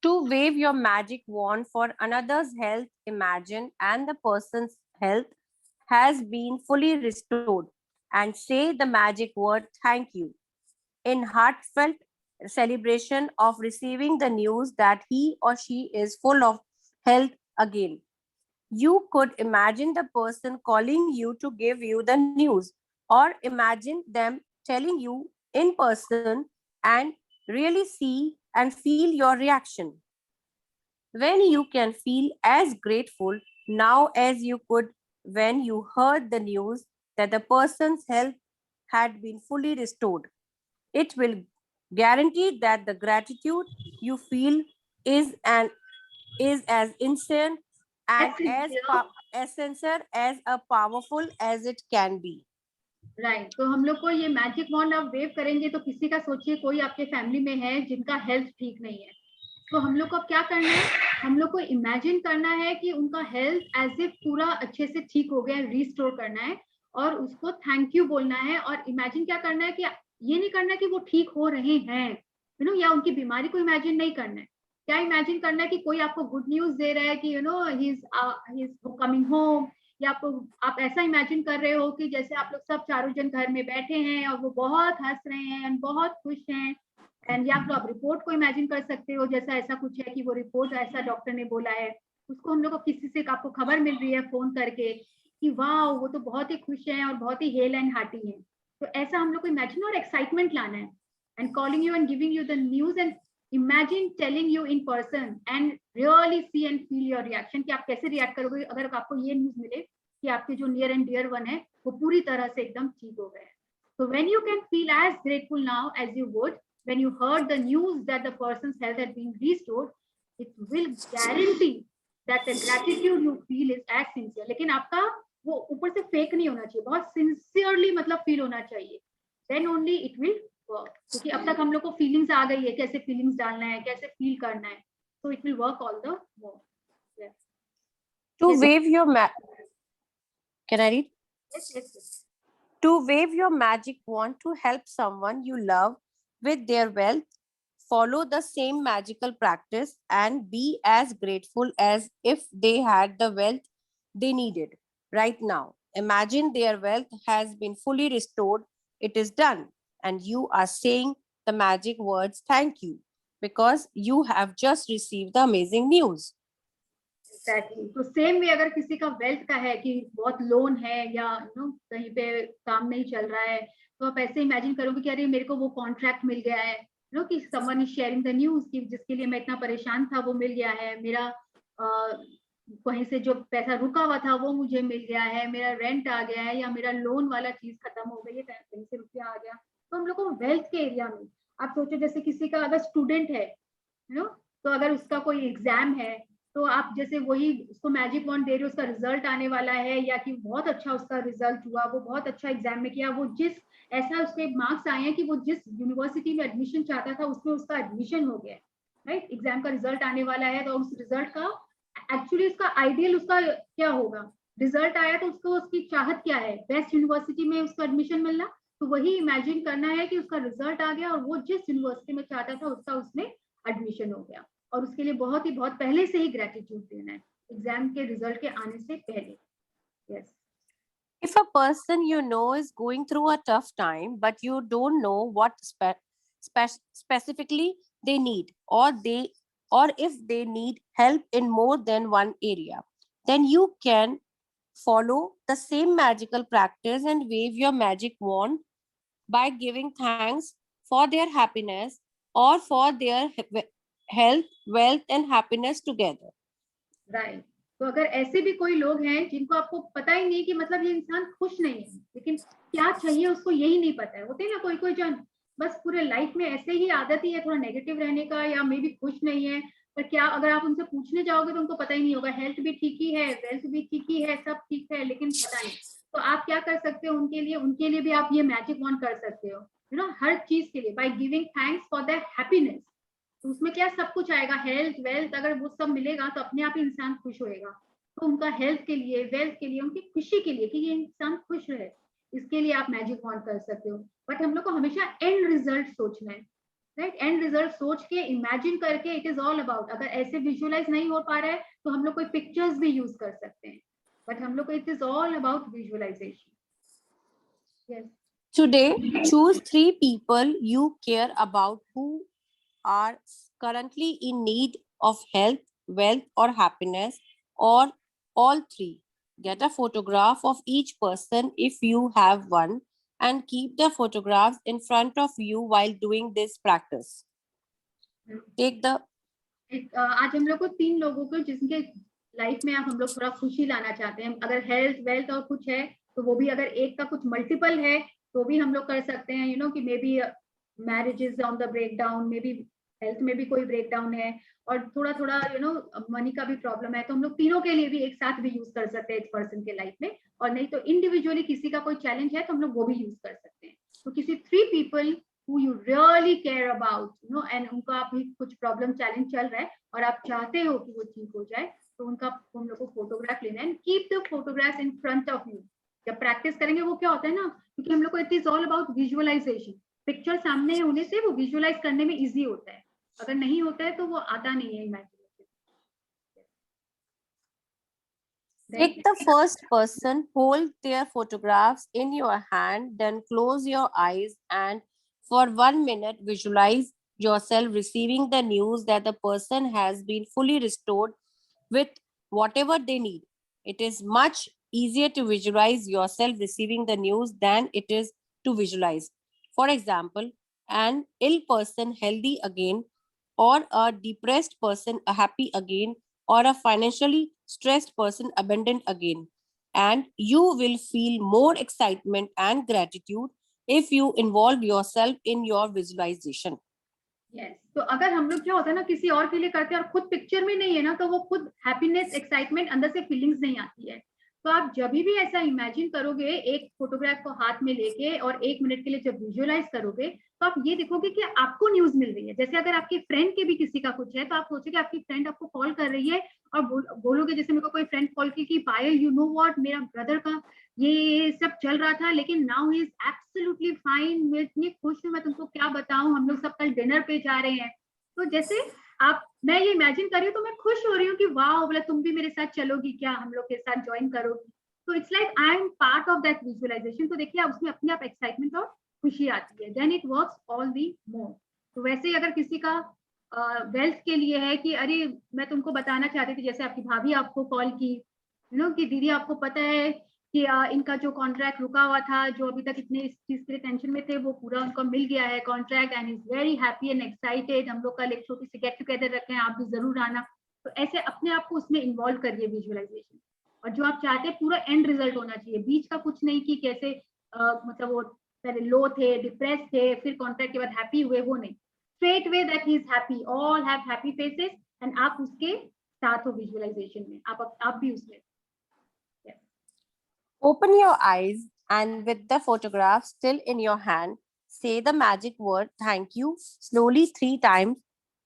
To wave your magic wand for another's health, imagine and the person's health has been fully restored, and say the magic word thank you in heartfelt celebration of receiving the news that he or she is full of health again. You could imagine the person calling you to give you the news, or imagine them telling you in person and really see and feel your reaction. When you can feel as grateful now as you could when you heard the news that the person's health had been fully restored, it will guarantee that the gratitude you feel is as instant and as sincere as powerful as it can be. Right. तो हम लोग को ये मैजिक वॉन्ड आप वेव करेंगे, तो किसी का सोचिए कोई आपके फैमिली में है जिनका हेल्थ ठीक नहीं है, तो हम लोग को क्या करना है, हम लोग को इमेजिन करना है कि उनका हेल्थ एज इफ पूरा अच्छे से ठीक हो गया, रिस्टोर करना है और उसको थैंक यू बोलना है। और इमेजिन क्या करना है कि ये नहीं करना है कि वो ठीक हो रहे हैं, या उनकी बीमारी को इमेजिन नहीं करना है। क्या इमेजिन करना है कि कोई आपको गुड न्यूज दे रहा है कि ही इज कमिंग होम, या आप ऐसा इमेजिन कर रहे हो कि जैसे आप लोग सब चारों जन घर में बैठे हैं और वो बहुत हंस रहे हैं, बहुत खुश हैं, एंड या फिर आप रिपोर्ट को इमेजिन कर सकते हो, जैसा ऐसा कुछ है कि वो रिपोर्ट ऐसा डॉक्टर ने बोला है, उसको हम लोग को किसी से आपको खबर मिल रही है फोन करके कि वाह वो तो बहुत ही खुश हैं और बहुत ही हेल एंड हार्टी हैं, तो ऐसा हम लोग को इमेजिन और एक्साइटमेंट लाना है, and calling you and giving you the news and imagine telling you in person and really see and feel your reaction, कि आप कैसे रिएक्ट करोगे अगर आपको ये न्यूज मिले कि आपके जो नियर एंड डियर वन है वो पूरी तरह से एकदम ठीक हो गए। So when you can feel as grateful now as you would when you heard the news that the person's health had been restored, it will guarantee that the gratitude you feel is as sincere. लेकिन आपका वो ऊपर से फेक नहीं होना चाहिए, बहुत सिंसियरली मतलब फील होना चाहिए, then only it will work. क्योंकि अब तक हम लोग को फीलिंग्स आ गई है, कैसे फीलिंग्स डालना है, कैसे फील करना है, so it will work all the more. Yes. To Yes. wave your Can I read? Yes, yes, yes. To wave your magic wand to help someone you love with their wealth, follow the same magical practice and be as grateful as if they had the wealth they needed right now. Imagine their wealth has been fully restored. It is done. And you are saying the magic words, thank you, because you have just received the amazing news. Exactly. तो सेम भी अगर किसी का वेल्थ का है कि बहुत लोन है या कहीं पे काम नहीं चल रहा है, तो आप ऐसे इमेजिन करोगे कि अरे मेरे को वो कॉन्ट्रैक्ट मिल गया है, कि someone is sharing the news कि जिसके लिए मैं इतना परेशान था वो मिल गया है, मेरा कहीं से जो पैसा रुका हुआ था वो मुझे मिल गया है, मेरा रेंट आ गया है, या मेरा लोन वाला चीज खत्म हो गई है, कहीं से रुपया आ गया। तो हम लोग को वेल्थ के एरिया में आप सोचो, जैसे किसी का अगर स्टूडेंट है तो अगर उसका कोई एग्जाम है तो आप जैसे वही उसको मैजिक वॉन्ड दे रहे हो, उसका रिजल्ट आने वाला है या कि बहुत अच्छा उसका रिजल्ट हुआ, वो बहुत अच्छा एग्जाम में किया, वो जिस ऐसा उसके मार्क्स आए हैं कि वो जिस यूनिवर्सिटी में एडमिशन चाहता था उसमें उसका एडमिशन हो गया, राइट। एग्जाम का रिजल्ट आने वाला है तो उस रिजल्ट का एक्चुअली उसका आइडियल उसका क्या होगा, रिजल्ट आया तो उसको उसकी चाहत क्या है, बेस्ट यूनिवर्सिटी में उसको एडमिशन मिलना, तो वही इमेजिन करना है कि उसका रिजल्ट आ गया और वो जिस यूनिवर्सिटी में चाहता था उसका उसमें एडमिशन हो गया, और उसके लिए बहुत पहले से ही ग्रेटिट्यूड देना है एग्जाम के रिजल्ट के आने से पहले। Yes. If a person you know is going through a tough time, but you don't know what specifically they need, or if they need help in more than one area, then you can follow the same magical practice and wave your magic wand by giving thanks for their happiness or for their health, wealth and happiness together. Right. तो अगर ऐसे भी कोई लोग हैं जिनको आपको पता ही नहीं कि मतलब ये इंसान खुश नहीं है, लेकिन क्या चाहिए उसको यही नहीं पता है, होते हैं ना कोई जन बस पूरे लाइफ में ऐसे ही आदत ही है थोड़ा नेगेटिव रहने का, या मे भी खुश नहीं है, पर क्या अगर आप उनसे पूछने जाओगे तो उनको पता ही नहीं होगा, हेल्थ भी ठीक ही है, वेल्थ भी ठीक ही है, सब ठीक है, लेकिन पता नहीं। तो आप क्या कर सकते हो उनके लिए भी आप ये मैजिक वॉन्ड कर सकते हो, हर चीज के लिए by giving thanks for their happiness. तो उसमें क्या सब कुछ आएगा, हेल्थ वेल्थ, अगर वो सब मिलेगा तो अपने आप ही इंसान खुश होएगा। तो उनका हेल्थ के लिए, वेल्थ के लिए, उनकी खुशी के लिए कि ये इंसान खुश रहे, इसके लिए आप मैजिक वॉन्ड कर सकते हो। बट हम लोग को हमेशा एंड रिजल्ट सोचना है, राइट। एंड रिजल्ट सोच के इमेजिन करके इट इज ऑल अबाउट, अगर ऐसे विजुअलाइज नहीं हो पा रहा है तो हम लोग कोई पिक्चर्स भी यूज कर सकते हैं, बट हम लोग को it is all about visualization. Yes. Today, choose 3 people you care about who are currently in need of health, wealth, or happiness, or all 3. Get a photograph of each person if you have one, and keep the photographs in front of you while doing this practice. Take the आज हम लोग को 3 लोगों को जिनके लाइफ में आप हम लोग थोड़ा खुशी लाना चाहते हैं, अगर हेल्थ वेल्थ और कुछ है तो वो भी, अगर एक का कुछ मल्टीपल है तो भी हम लोग कर सकते हैं, कि may be marriage is on the breakdown, may be health में भी कोई ब्रेकडाउन है और थोड़ा मनी का भी प्रॉब्लम है, तो हम लोग तीनों के लिए भी एक साथ भी यूज कर सकते हैं इस पर्सन के लाइफ में, और नहीं तो इंडिविजुअली किसी का कोई चैलेंज है तो हम लोग वो भी यूज कर सकते हैं। तो किसी 3 people who you really care about, and उनका भी कुछ प्रॉब्लम चैलेंज चल रहा है और आप चाहते हो कि वो ठीक हो जाए, तो उनका हम लोग को फोटोग्राफ लेना है, keep the photographs in front of you. जब प्रैक्टिस करेंगे वो क्या होता है ना, क्योंकि हम लोग को it is all about visualization, picture सामने होने से वो विजुअलाइज करने में इजी होता है, अगर नहीं होता है तो वो आता नहीं है imagination. Take the first person, hold their photographs in your hand, then close your eyes and for 1 minute visualize yourself receiving the news that the person has been fully restored with whatever they need. It is much easier to visualize yourself receiving the news than it is to visualize. For example, an ill person healthy again, or a depressed person happy again, or a financially stressed person abundant again. And you will feel more excitement and gratitude if you involve yourself in your visualization. Yes. तो अगर हम लोग क्या होता है ना किसी और के लिए करते हैं और खुद पिक्चर में नहीं है ना, तो वो खुद हैप्पीनेस एक्साइटमेंट अंदर से फीलिंग्स नहीं आती है. तो आप जब भी ऐसा इमेजिन करोगे एक फोटोग्राफ को हाथ में लेके और 1 मिनट के लिए जब विजुअलाइज करोगे, तो आप ये देखोगे कि आपको न्यूज मिल रही है. जैसे अगर आपके फ्रेंड के भी किसी का कुछ है, तो आप सोचोगे आपकी फ्रेंड आपको कॉल कर रही है और बोलोगे, जैसे मेरे को कोई फ्रेंड कॉल की कि पायल यू नो व्हाट, मेरा ब्रदर का ये सब चल रहा था लेकिन now he is absolutely fine, मैं इतनी खुश हूँ, मैं तुमको क्या बताऊं, हम लोग सब कल डिनर पे जा रहे हैं. तो जैसे मैं ये इमेजिन कर रही हूँ तो मैं खुश हो रही हूँ कि वाह, बोला तुम भी मेरे साथ चलोगी क्या, हम लोग के साथ ज्वाइन करोगी. तो it's like I am part of that visualization. तो देखिए उसमें अपने आप एक्साइटमेंट और खुशी आती है, then it works all the more. तो वैसे ही अगर किसी का वेल्थ के लिए है कि अरे मैं तुमको बताना चाहती थी, जैसे आपकी भाभी आपको कॉल की, कि दीदी आपको पता है कि इनका जो कॉन्ट्रैक्ट रुका हुआ था, जो अभी तक इतने इस चीज के लिए टेंशन में थे, वो पूरा उनको मिल गया है contract and is very happy and excited. हम लोग कल एक छोटी सी गेट टुगेदर रखे हैं, आप भी जरूर आना. तो ऐसे अपने आप को उसमें इन्वॉल्व करिए विजुअलाइजेशन. और जो आप चाहते हैं पूरा एंड रिजल्ट होना चाहिए, बीच का कुछ नहीं कि कैसे मतलब वो पहले लो थे, डिप्रेस थे, फिर कॉन्ट्रैक्ट के बाद हैप्पी हुए, वो नहीं. Straight way that he is happy, all have happy faces, and आप उसके साथ हो विजुअलाइजेशन में, आप भी उसमें. Open your eyes and with the photograph still in your hand, say the magic word thank you slowly 3 times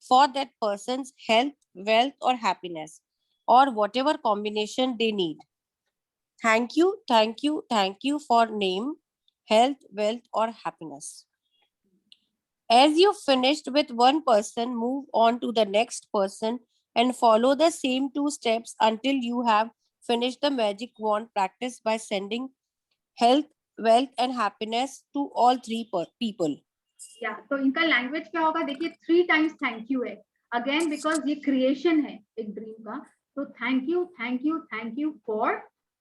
for that person's health, wealth, or happiness, or whatever combination they need. Thank you, thank you, thank you for name, health, wealth, or happiness. As you finished with one person, move on to the next person and follow the same 2 steps until you have finished the magic wand practice by sending health, wealth, and happiness to all 3 people. या तो इनका लैंग्वेज क्या होगा, देखिए 3 टाइम्स थैंक यू है. अगेन बिकॉज ये क्रिएशन है एक ड्रीम का, तो thank you thank you thank you for,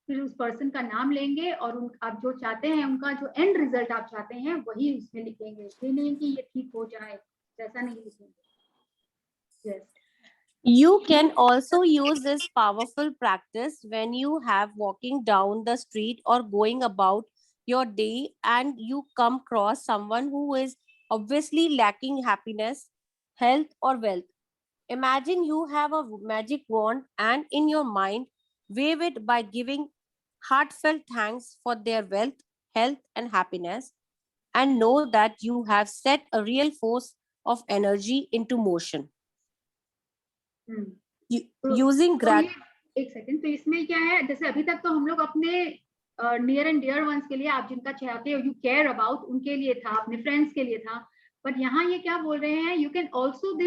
फिर उस पर्सन का नाम लेंगे और आप जो चाहते हैं उनका जो एंड रिजल्ट आप चाहते हैं वही उसमें लिखेंगे. ये नहीं कि ये ठीक हो जाए, ऐसा नहीं लिखेंगे. Yes. You can also use this powerful practice when you have walking down the street or going about your day and you come across someone who is obviously lacking happiness, health, or wealth. Imagine you have a magic wand and in your mind wave it by giving heartfelt thanks for their wealth, health, and happiness, and know that you have set a real force of energy into motion. Using एक सेकंड. तो इसमें क्या है, जैसे अभी तक तो हम लोग अपने नियर एंड डियर वंस के लिए, आप जिनका चाहते हो, यू केयर अबाउट, उनके लिए था, अपने फ्रेंड्स के लिए था. बट यहाँ ये क्या बोल रहे हैं, you can also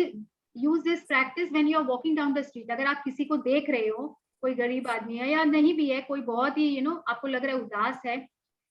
use this practice when you are walking down the street. अगर आप किसी को देख रहे हो, कोई गरीब आदमी है या नहीं भी है, कोई बहुत ही आपको लग रहा है उदास है,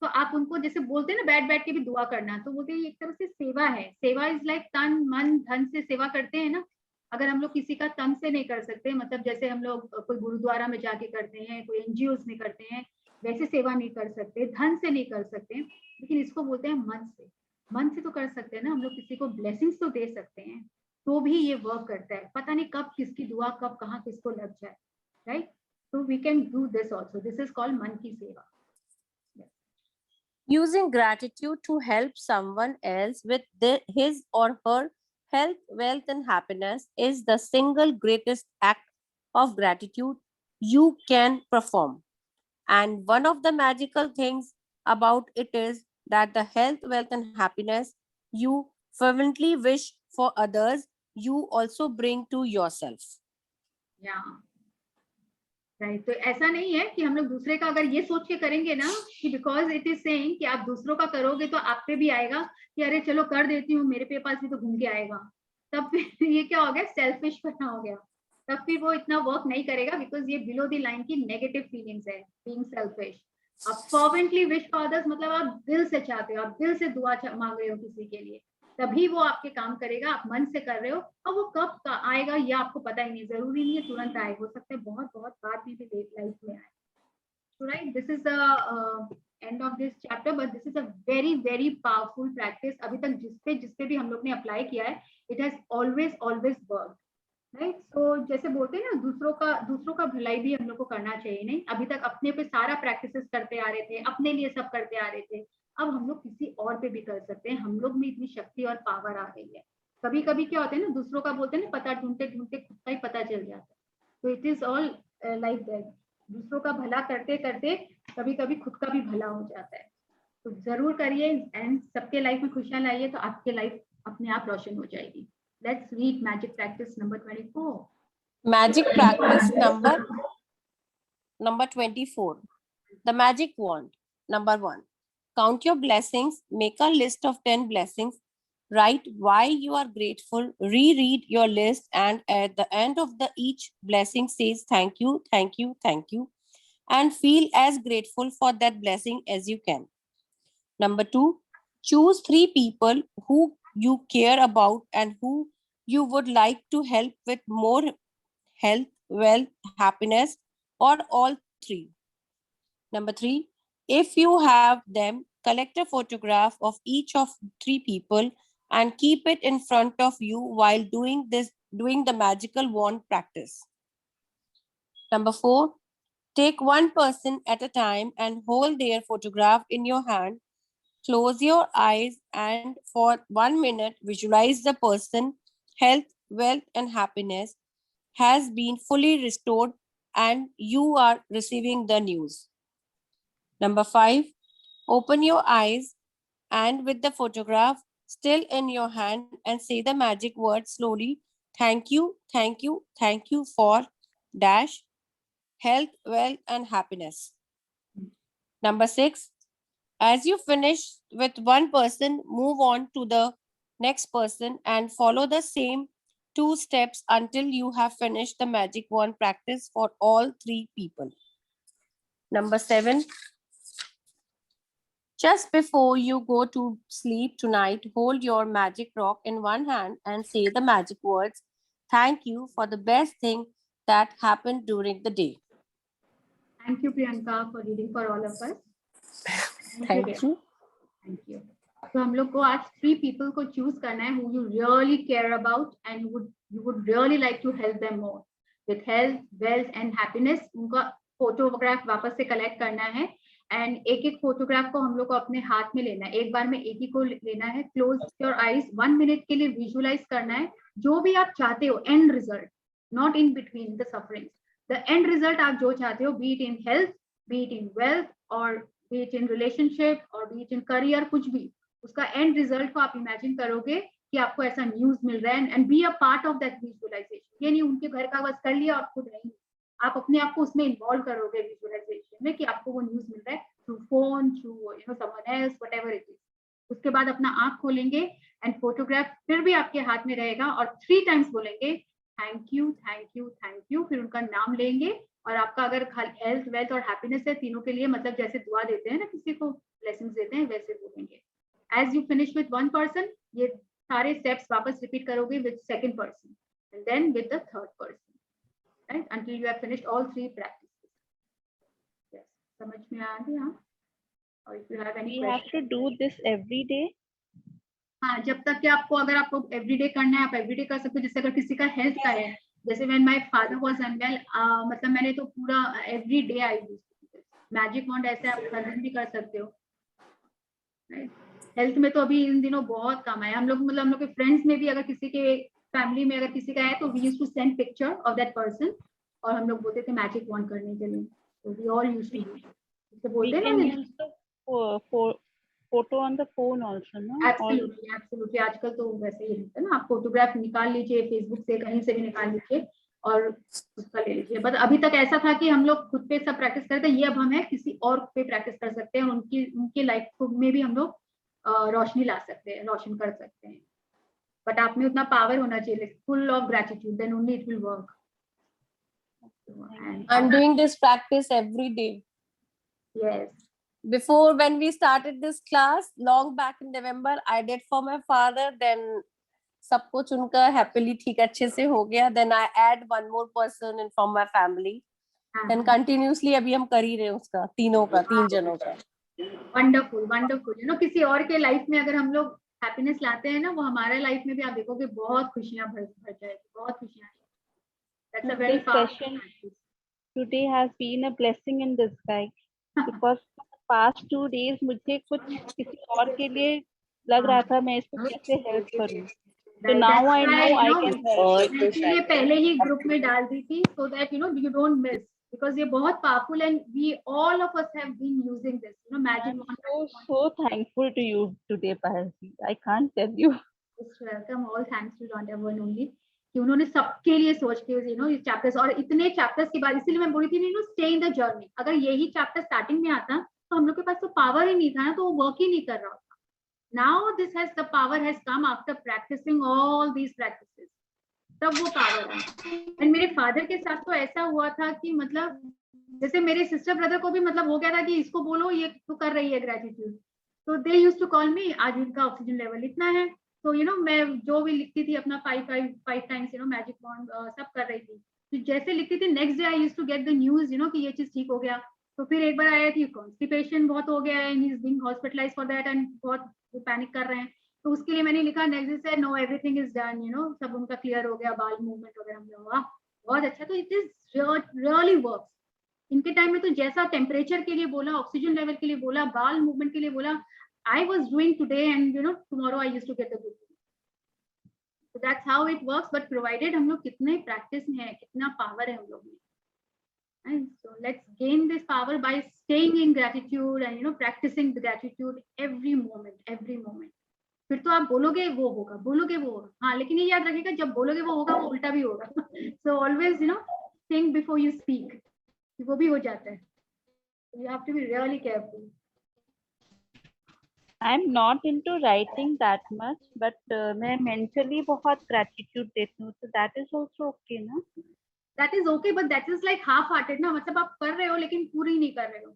तो आप उनको जैसे बोलते हैं ना बैठ के भी दुआ करना, तो बोलते हैं एक तरह से सेवा है. सेवा इज लाइक तन मन धन से सेवा करते हैं ना. अगर हम लोग किसी का तन से नहीं कर सकते, मतलब जैसे हम लोग कोई गुरुद्वारा में जाके करते हैं, कोई एनजीओज में करते हैं, वैसे सेवा नहीं कर सकते, धन से नहीं कर सकते, लेकिन इसको बोलते हैं मन से. मन से तो कर सकते हैं ना, हम लोग किसी को ब्लेसिंग्स तो दे सकते हैं, तो भी ये वर्क करता है. पता नहीं कब किसकी दुआ कब कहाँ किसको लग जाए, right? So we can do this also. This is called Man Ki Seva. Using gratitude to help someone else with his or her health, wealth, and happiness is the single greatest act of gratitude you can perform. And one of the magical things about it is that the health, wealth, and happiness you fervently wish for others, you also bring to yourself. Yeah. Right. तो ऐसा नहीं है कि हम लोग दूसरे का अगर ये सोच के करेंगे ना कि बिकॉज इट इज सेइंग कि आप दूसरों का करोगे तो आप पे भी आएगा कि अरे चलो कर देती हूँ, मेरे पे पास भी तो घूम के आएगा, तब फिर ये क्या हो गया, सेल्फिश बनना हो गया. तब फिर वो इतना वर्क नहीं करेगा, बिकॉज ये बिलो द लाइन की नेगेटिव फीलिंग्स है, बीइंग सेल्फिश. आप फर्वेंटली विश फॉर अदर्स मतलब आप दिल से चाहते हो, आप दिल से दुआ मांग रहे हो किसी के लिए, तभी वो आपके काम करेगा। आप मन से कर रहे हो, और वो कब आएगा ये आपको पता ही नहीं, जरूरी नहीं है तुरंत आए, हो सकता है बहुत बहुत बाद में भी लाइफ में आए। So right, this is the end of this chapter, but this is a very powerful practice. अभी तक जिस पे भी हम लोग ने अप्लाई किया है, it has always worked, right? So जैसे बोलते हैं ना, दूसरों का भलाई भी हम लोग को करना चाहिए। नहीं, अभी तक अपने पे सारा प्रैक्टिसेस करते आ रहे थे, अपने लिए सब करते आ रहे थे, अब हम लोग किसी और पे भी कर सकते हैं। हम लोग में इतनी शक्ति और पावर आ गई है। कभी कभी क्या होता है ना, दूसरों का बोलते हैं ना, पता ढूंढते ढूंढते खुद का ही पता चल जाता है। तो it is all like that, दूसरों का भला करते करते कभी कभी खुद का भी भला हो जाता है। तो जरूर करिए एंड सबके लाइफ में खुशियां लाइए, तो आपके लाइफ अपने आप रोशन हो जाएगी। Let's read magic practice number 24. Magic practice number 24. The magic wand. Number 1. Count your blessings. Make a list of 10 blessings. Write why you are grateful. Reread your list, and at the end of each blessing says thank you, thank you, thank you, and feel as grateful for that blessing as you can. Number 2. Choose 3 people who you care about and who you would like to help with more health, wealth, happiness, or all 3. Number 3. If you have them, collect a photograph of each of 3 people and keep it in front of you while doing the magical wand practice. Number 4. Take one person at a time and hold their photograph in your hand. Close your eyes and for 1 minute visualize the person, health, wealth, and happiness has been fully restored and you are receiving the news. Number 5, open your eyes and with the photograph still in your hand and say the magic word slowly. Thank you, thank you, thank you for dash health, wealth, and happiness. Number 6, as you finish with one person, move on to the next person and follow the same 2 steps until you have finished the magic wand practice for all 3 people. Number 7, just before you go to sleep tonight, hold your magic rock in one hand and say the magic words, thank you for the best thing that happened during the day. Thank you, Priyanka, for reading for all of us. Thank you. Thank you. तो हम लोग को आज 3 people को choose करना है who you really care about and you would really like to help them more with health, wealth and happiness. उनका फोटोग्राफ वापस से कलेक्ट करना है एंड एक फोटोग्राफ को हम लोग को अपने हाथ में लेना है। एक बार में एक ही को लेना है। क्लोज योर आईज, 1 मिनट के लिए विजुअलाइज करना है जो भी आप चाहते हो, and result, not in between the sufferings. The end result आप जो चाहते हो, B it in health, B it in wealth और बी इट इन रिलेशनशिप और बी इट इन करियर, कुछ भी, उसका एंड रिजल्ट को आप इमेजिन करोगे कि आपको ऐसा न्यूज मिल रहा है and be a part of that visualization. ये नहीं उनके घर का बस कर लिया और खुद नहीं, आप अपने आप को उसमें इन्वॉल्व करोगे विजुअलाइजेशन में कि आपको वो न्यूज मिल रहा है through phone, through someone else, whatever it is. उसके बाद अपना आंख खोलेंगे एंड फोटोग्राफ फिर भी आपके हाथ में रहेगा और 3 टाइम्स बोलेंगे thank you, thank you, thank you. फिर उनका नाम लेंगे और आपका अगर हेल्थ, वेल्थ और हैप्पीनेस है, तीनों के लिए, मतलब जैसे दुआ देते हैं ना, किसी को ब्लेसिंग्स देते हैं, वैसे बोलेंगे। As you finish with 1 person, ये सारे steps वापस repeat करोगे with 2nd person and then with the 3rd person, right? Until you have finished all 3 practices. Yes, समझ में आ गया? Or if you have any We have to do this every day. हाँ, जब तक कि आपको, अगर आपको everyday करना है, आप everyday कर सकते हो। जैसे अगर किसी का health का है, जैसे when my father was unwell, मतलब मैंने तो पूरा every day I used to do this. Magic wand ऐसे आप हर दिन भी कर सकते हो, right? हेल्थ में तो अभी इन दिनों बहुत कम है। हम लोग, मतलब हम लोग के फ्रेंड्स में भी अगर किसी के फैमिली में अगर किसी का है तो we used to send picture of that person और हम लोग बोलते थे मैजिक वॉन्ड करने के लिए। तो वी ऑल यूज्ड टू, जैसे बोलते हैं ना, use the photo on the phone also, no? Absolutely, absolutely. आजकल तो वैसे ही है ना, आप फोटोग्राफ निकाल लीजिए, फेसबुक से कहीं से भी निकाल लीजिए और उसका ले लीजिए। बट अभी तक ऐसा था कि हम लोग खुद पे सब प्रैक्टिस करते हैं, ये अब हम है किसी और पे प्रैक्टिस कर सकते हैं और उनकी लाइफ में भी हम लोग रोशनी ला सकते हैं, रोशन कर सकते हैं। बट आप में उतना पावर होना चाहिए, full of gratitude, then only it will work. I'm doing this practice every day. Yes, before when we started this class long back in November, I did for my father, then सब कुछ उनका happily ठीक अच्छे से हो गया, then I add one more person in from my family, then continuously अभी हम कर ही रहे हैं उसका, तीनों का, 3 जनों का. वंडरफुल वंडरफुल, यू नो किसी और के लाइफ में अगर हम लोग हैप्पीनेस लाते हैं ना, वो हमारे लाइफ में भी आप देखोगे बहुत खुशियां भर जाएगी, बहुत खुशियां. That's a very This powerful session practice. today has been a blessing in disguise because for the past 2 days मुझे कुछ किसी और के लिए लग रहा था मैं इसको कैसे हेल्प करूं, तो Right, now that's I why, know I you know, can help. बहुत मैं खुश इसलिए है. पहले ही ग्रुप में डाल दी थी, so that you know you don't miss, because ये बहुत powerful and we all of us have been using this, you know, magic I'm wand. so thankful to you today, Payalji. I can't tell you. It's welcome, all thanks to Rhonda Byrne only, कि उन्होंने सबके लिए सोच के यू नो ये चैप्टर्स, और इतने चैप्टर्स के बाद इसीलिए मैं बोली थी you no stay in the journey. अगर यही चैप्टर स्टार्टिंग में आता तो हम लोग के पास तो पावर ही नहीं था ना, तो वो वर्क ही नहीं कर रहा था. Now this has the power has come after practicing all these practices, तब वो पावर है. एंड मेरे फादर के साथ तो ऐसा हुआ था कि मतलब जैसे मेरे सिस्टर ब्रदर को भी मतलब हो गया था कि इसको बोलो ये तो कर रही है ग्रेटिट्यूड, तो they used to call me, आज इनका ऑक्सीजन लेवल इतना है, तो यू नो मैं जो भी लिखती थी अपना 5 times you know magic wand सब कर रही थी, तो जैसे लिखती थी next day I used to get the news you know कि ये चीज ठीक हो गया. तो फिर एक बार आया कि कॉन्स्टिपेशन बहुत हो गया है and he is being hospitalised for that and बहुत पैनिक कर रहे हैं, तो उसके लिए मैंने लिखा नेक्स्ट डे से know everything is done, you know सब उनका क्लियर हो गया, बाल मूवमेंट वगैरह हुआ बहुत अच्छा. तो इट इज रियली वर्क्स. इनके टाइम में तो जैसा टेम्परेचर के लिए बोला, ऑक्सीजन लेवल के लिए बोला, बाल मूवमेंट के लिए बोला, I was doing today and you know tomorrow I used to get the good. So that's how it works, but provided हम लोग कितने practice में है, कितना power है हम लोग में. And so let's gain this power by staying in gratitude and you know practicing the gratitude every moment. फिर तो आप बोलोगे वो होगा, बोलोगे वो होगा, हाँ लेकिन ये याद रखिएगा जब बोलोगे वो होगा वो उल्टा भी होगा. So always you know think before you speak. वो भी हो जाता है. You have to be really careful. I'm not into writing that much, but मैं mentally बहुत gratitude देती हूँ, so that is also okay ना? That is okay, but that is like half-hearted ना, मतलब आप कर रहे हो लेकिन पूरी नहीं कर रहे हो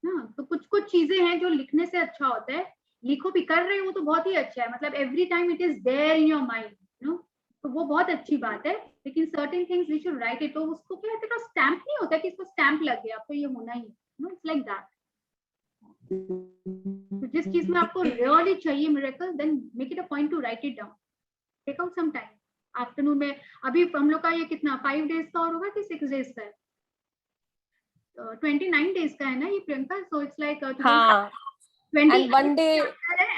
ना. तो कुछ चीजें हैं जो लिखने से अच्छा होता है, लिखो भी कर रहे हो तो बहुत ही अच्छा है, मतलब every time it is there in your mind, you know, तो वो बहुत अच्छी बात है. लेकिन certain things we should write it, तो उसको क्या कहते हैं, स्टैम्प नहीं होता कि इसको स्टैम्प लग गया आपको ये होना ही, you know, it's like that. तो जिस चीज में आपको रियली चाहिए miracle, then make it a point to write it down, take out some time afternoon में. अभी हम लोग का ये कितना 5 डेज का और होगा कि 6 डेज का है, 29 डेज का है ना ये Priyanka. So it's like 1 day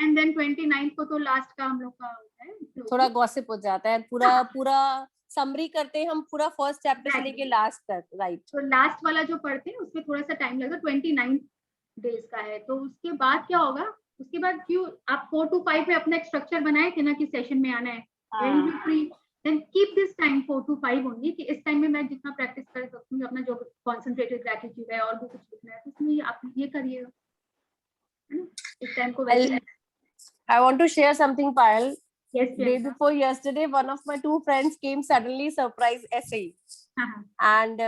and then 29 को तो लास्ट का हम लोग का होता है, थोड़ा गॉसिप हो जाता है, पूरा समरी करते हैं हम पूरा फर्स्ट चैप्टर से लेके लास्ट तक, राइट. तो लास्ट वाला जो पढ़ते हैं उसमें थोड़ा सा टाइम लगेगा, 29 डेज का है. तो उसके बाद क्या होगा, उसके बाद क्यों आप 4 to 5 में अपना एक स्ट्रक्चर बनाए थे ना कि सेशन में आना है, then keep this time 4 to 5 only, कि इस टाइम में मैं जितना प्रैक्टिस कर सकती हूँ अपना जो कंसंट्रेटेड ग्रेटिट्यूड है और भी कुछ लिखना है तो उसमें आप ये करिएगा, है ना, इस टाइम को. I want to share something, Payal. Yes, Day before yesterday, one of my 2 friends came suddenly, surprise essay, and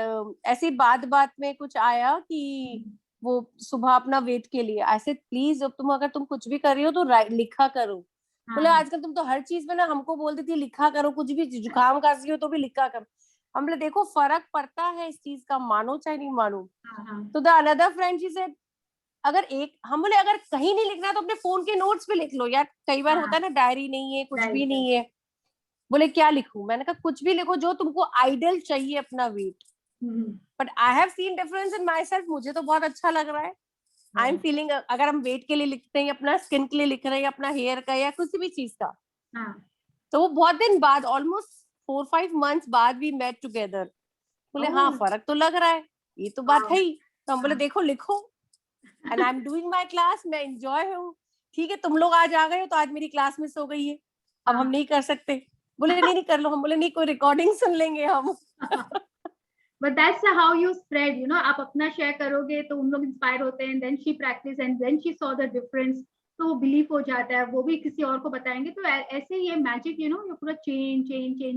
ऐसी बात में कुछ आया कि वो सुबह अपना वेट के लिए, ऐसे प्लीज अगर तुम कुछ भी कर रही हो तो लिखा करो. बोले आजकल तुम तो हर चीज में ना हमको बोल देती है लिखा करो, कुछ भी जुकाम खांसी हो तो भी लिखा करो. हम बोले देखो फर्क पड़ता है इस चीज का, मानो चाहे नहीं मानो. तो the another friend she said अगर हम बोले अगर कहीं नहीं लिखना तो अपने फोन के नोट्स पे लिख लो यार, कई बार होता है ना डायरी नहीं है, कुछ भी नहीं है. बोले क्या लिखूं, मैंने कहा कुछ भी लिखो जो तुमको आइडियल चाहिए अपना weight. But I have seen difference in myself, मुझे तो बहुत अच्छा लग रहा है. आई एम फीलिंग अगर हम वेट के लिए लिखते हैं, अपना स्किन के लिए लिख रहे हैं, अपना हेयर का या किसी भी चीज का, तो वो बहुत दिन बाद ऑलमोस्ट 4-5 months बाद भी मेट टुगेदर. बोले हाँ फर्क तो लग रहा है, ये तो बात है ही. तो हम बोले देखो लिखो, and I am doing my class, मैं एंजॉय हूँ. ठीक है तुम लोग आज आ गए हो तो आज मेरी क्लास मिस हो गई है, अब हम नहीं कर सकते. बोले नहीं कर लो. हम बोले नहीं कोई रिकॉर्डिंग सुन लेंगे हम. But that's how you spread, you know, आप अपना शेयर करोगे तो उन लोग इंस्पायर होते हैं, then she practice and then she saw the difference, तो वो बिलीव हो जाता है, वो भी किसी और को बताएंगे, तो ऐसे ये मैजिक यू नो ये पूरा चेन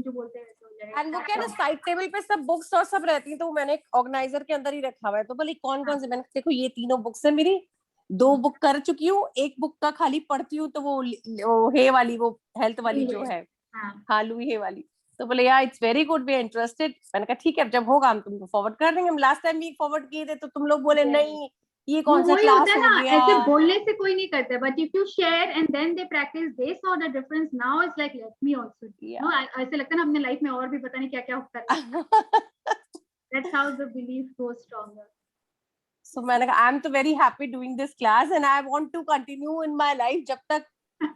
जो बोलते हैं हो जाएगा. एंड वो क्या ना साइड टेबल पे सब बुक्स और सब रहती है, तो मैंने एक ऑर्गेनाइजर के अंदर ही रखा हुआ है. तो बोले कौन से, मैंने देखो ये तीनों बुक्स है मेरी, 2 बुक कर चुकी हूँ, 1 बुक का खाली पढ़ती हूँ, तो वो हे वाली, वो हेल्थ वाली जो है, हाँ लुई हे वाली। तो बोले यार it's very good, we are interested. मैंने कहा ठीक है, अब जब होगा हम तुमको फॉरवर्ड कर देंगे। हम लास्ट टाइम भी फॉरवर्ड किए थे तो तुम लोग बोले नहीं ये वो कौन सा वही क्लास होता है हो ना, गया। ऐसे बोलने से कोई नहीं करता, but if you share and then they practice, they saw the difference, now it's like let me also, no ऐसे लगता है ना अपने लाइफ में और भी पता नहीं क्या क्या होता है। That's how the belief goes stronger. So मैंने कहा आई एम तो very happy doing this class and I want to continue in my life, जब तक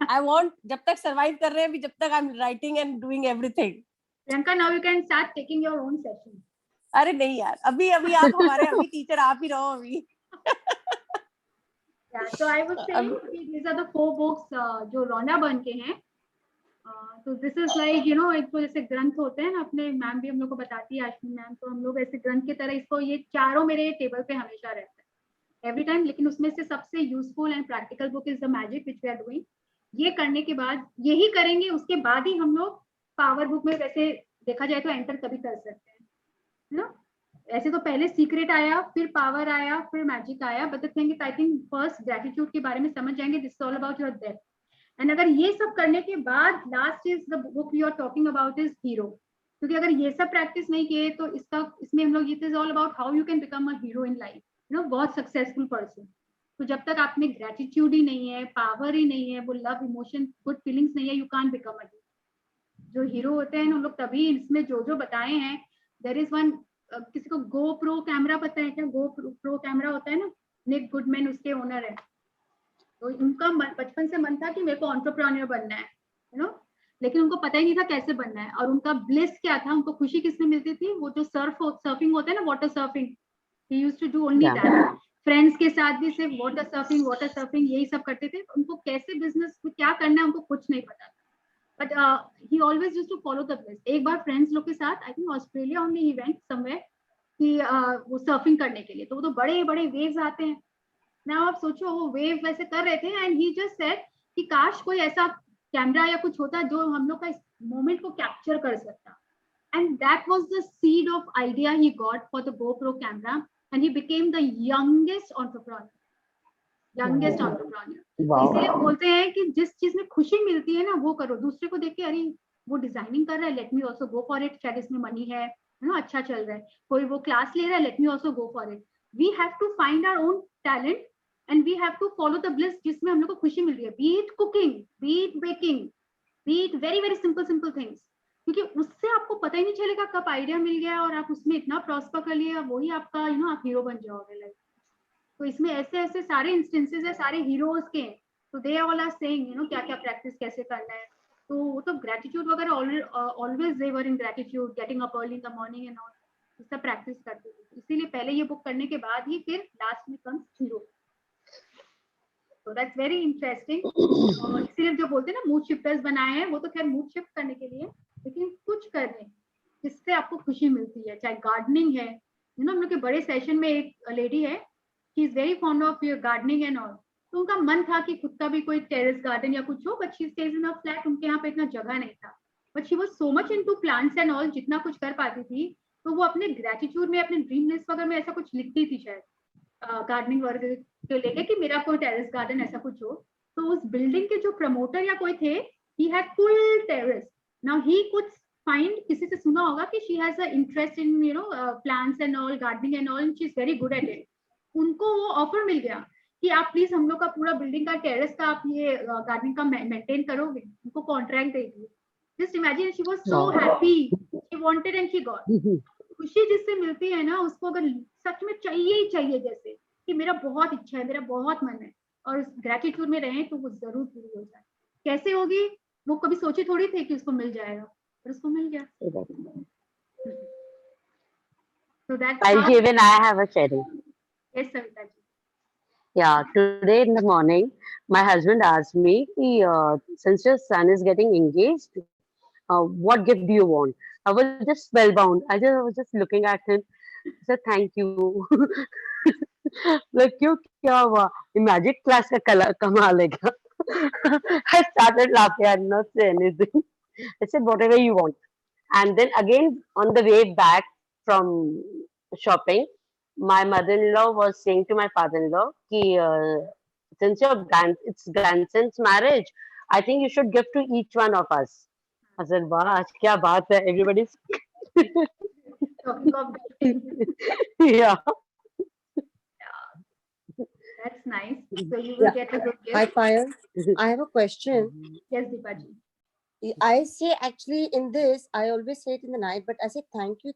आई वांट, जब तक सरवाइव कर रहे हैं अभी, जब तक I am writing and doing everything. Priyanka, now you can start taking your own session. अरे नहीं यार, अभी अभी आप हमारे अभी टीचर आप ही रहो अभी। Yeah, so I was saying these are the 4 books जो रोना बन के हैं। तो this is like you know, एक तो जैसे ग्रंथ होते हैं ना, अपने मैम भी हम लोग को बताती है, आशमी मैम, तो हम लोग ऐसे ग्रंथ की तरह इसको, ये चारों मेरे टेबल पे हमेशा रहता है एवरी टाइम। लेकिन उसमें से सबसे useful and practical book is the magic which we are doing. ये करने के बाद, यही करेंगे उसके बाद ही हम लोग पावर बुक में वैसे देखा जाए तो एंटर कभी कर सकते हैं, यू नो। ऐसे तो पहले सीक्रेट आया, फिर पावर आया, फिर मैजिक आया, but the thing is I think first gratitude के बारे में समझ जाएंगे, this is all about your depth. And अगर ये सब करने के बाद last is the book you are talking about is hero, क्योंकि अगर ये सब प्रैक्टिस नहीं किए तो इसमें हम लोग, it is all about how you can become a hero in life, you know, बहुत सक्सेसफुल पर्सन। तो जब तक आप में ग्रेटिट्यूड ही नहीं है, पावर ही नहीं है, वो लव इमोशन गुड फीलिंग्स नहीं है, you can't become a hero. जो हीरो होते हैं उन लोग तभी, इसमें जो जो बताए हैं, देयर इज वन, किसी को गो प्रो कैमरा पता है क्या? गो प्रो कैमरा होता है ना, निक गुडमैन उसके ओनर है। तो उनका बचपन से मन था कि मेरे को एंटरप्रेन्योर बनना है, यू नो, लेकिन उनको पता ही नहीं था कैसे बनना है। और उनका ब्लिस क्या था, उनको खुशी किसमें मिलती थी? वो जो सर्फिंग होता है ना, water surfing, he used to do only that. Friends के साथ भी सिर्फ वाटर सर्फिंग यही सब करते थे। उनको कैसे बिजनेस में क्या करना है उनको कुछ नहीं पता था, but he always used to follow the bliss. एक बार फ्रेंड्स लोग के साथ, I think Australia only he went somewhere, कि वो सर्फिंग करने के लिए, तो वो तो बड़े बड़े वेव्स आते हैं ना, आप सोचो वो वेव वैसे कर रहे थे, एंड ही जस्ट सेड कि काश कोई ऐसा कैमरा या कुछ होता जो हम लोग का इस मोमेंट को कैप्चर कर सकता। And that was the seed of idea he got for the GoPro camera, and he became the youngest entrepreneur. इसलिए बोलते हैं कि जिस चीज में खुशी मिलती है ना वो करो। दूसरे को देख के अरे वो डिजाइनिंग कर रहा है, let me also go for it, शायद इसमें मनी है, यू नो, अच्छा चल रहा है। कोई वो क्लास ले रहा है, let me also go for it. We have to find our own talent and we have to follow the bliss जिसमें हम लोग को खुशी मिल रही है, be it cooking, be it baking, be it very very simple things, क्योंकि उससे आपको पता ही नहीं चलेगा कब आइडिया मिल गया और आप उसमें इतना प्रॉस्पर कर लिया, वही आपका, यू नो, आप हीरो बन जाओगे लाइफ। तो इसमें ऐसे ऐसे सारे इंस्टेंसेस है सारे हीरोज के, तो they all are saying, you know, क्या क्या प्रैक्टिस कैसे करना है। तो वो तो ग्रेटिट्यूड वगैरह always they were in gratitude, getting up early in the morning and all, सब प्रैक्टिस करते थे। इसीलिए पहले ये बुक करने के बाद ही फिर लास्ट में कम्स हीरो। तो दैट्स वेरी इंटरेस्टिंग। इसीलिए जो बोलते हैं ना मूड शिफ्टर्स बनाए हैं, वो तो खैर मूड शिफ्ट करने के लिए, लेकिन कुछ करने जिससे आपको खुशी मिलती है, चाहे गार्डनिंग है, यू नो, हम लोग के बड़े सेशन में एक लेडी है, she is very fond of gardening and all. तो उनका मन था कि खुद का भी कोई टेरेस गार्डन या कुछ हो, but she stage in a flat, उनके यहाँ पे इतना जगह नहीं था, but she was so much into plants and all, जितना कुछ कर पाती थी। तो वो अपने ग्रेटिट्यूड में, अपने ड्रीम लिस्ट वगैरह में ऐसा कुछ लिखती थी शायद, गार्डनिंग वगैरह को लेके कि मेरा कोई टेरेस गार्डन ऐसा कुछ हो। तो उस बिल्डिंग के जो प्रमोटर या कोई थे, he had full terrace. Now he could find, किसी से सुना होगा कि she has a interest in, you know, plants and all, gardening and all, she is very good at it. उनको वो ऑफर मिल गया कि आप प्लीज हम लोग का पूरा बिल्डिंग का टेरेस का आप ये गार्डनिंग का मेंटेन करोगे, उनको कॉन्ट्रैक्ट दे दिए। Just imagine, she was so happy, she wanted and she got. खुशी जिससे मिलती है ना, उसको अगर सच में चाहिए ही चाहिए, जैसे कि मेरा बहुत इच्छा है, मेरा बहुत मन है, और उस ग्रेटिट्यूड में रहें तो वो जरूर पूरी हो जाए। कैसे होगी वो कभी सोची थोड़ी थे कि उसको मिल जाएगा, पर उसको मिल गया। So that's how... even I have a sharing. Yes, Savita ji. Yeah, today in the morning, my husband asked me, since your son is getting engaged, what gift do you want? I was just spellbound. I was just looking at him. I said, thank you. Like, kya hua? Magic class ka kamal hai kya? I started laughing. I did not say anything. I said, whatever you want. And then again, on the way back from shopping, my mother-in-law was saying to my father-in-law, since it's grandson's marriage, I think you should give to each one of us. I said, wow, आज क्या बात है? Everybody's Talking of yeah. that's nice. So you will get a good Hi, gift. Payal. I have a question. Yes, Deepaji. I say actually in this, I always say it in the night, but I say thank you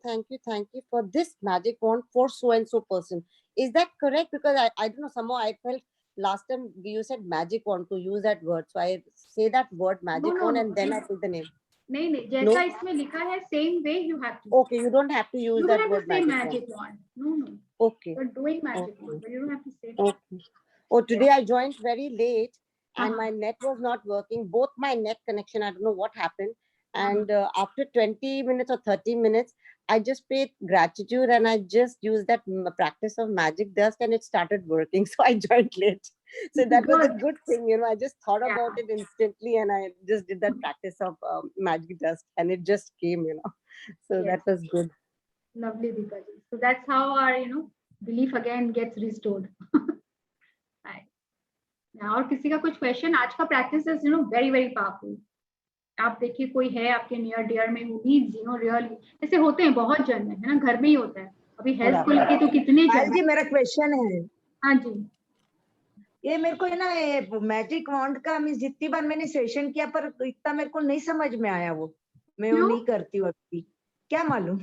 for this magic wand for so and so person. Is that correct? Because I don't know, somehow I felt last time you said magic wand to use that word. So I say that word magic No, wand no, and then no. I put the name. नहीं जैसा No? इसमें लिखा है same way you have to. Okay, you don't have to use You that don't have word to say magic magic wand. wand. No. Okay. You're doing magic Okay. wand, but you don't have to say. Okay. Oh, today I joined very late and Uh-huh. my net was not working. Both my net connection, I don't know what happened. And after 20 minutes or 30 minutes, I just paid gratitude and I just used that practice of magic dust and it started working. So I joined late. So that was a Good. good thing. You know, I just thought Yeah. about it instantly and I just did that practice of magic dust and it just came, you know. So Yes. that was good. Lovely, Deepaji. So that's how our belief again gets restored. Right. Now, और किसी का कुछ क्वेश्चन? आज का practice is very very powerful. आप देखिए कोई है आपके नियर डियर में who needs रियली, ऐसे होते हैं बहुत जन है ना, घर में ही होता है. अभी हेल्थ को लेके तो कितने पायल जन. जी मेरा क्वेश्चन है. हाँ जी. ये मेरे को ना ये मैजिक वॉन्ड का मैं जितनी बार मैंने सेशन किया पर इतना मेरे को नहीं समझ में आया वो. मैं वो क्यों? नहीं करती हूँ अभी. क्या मालूम.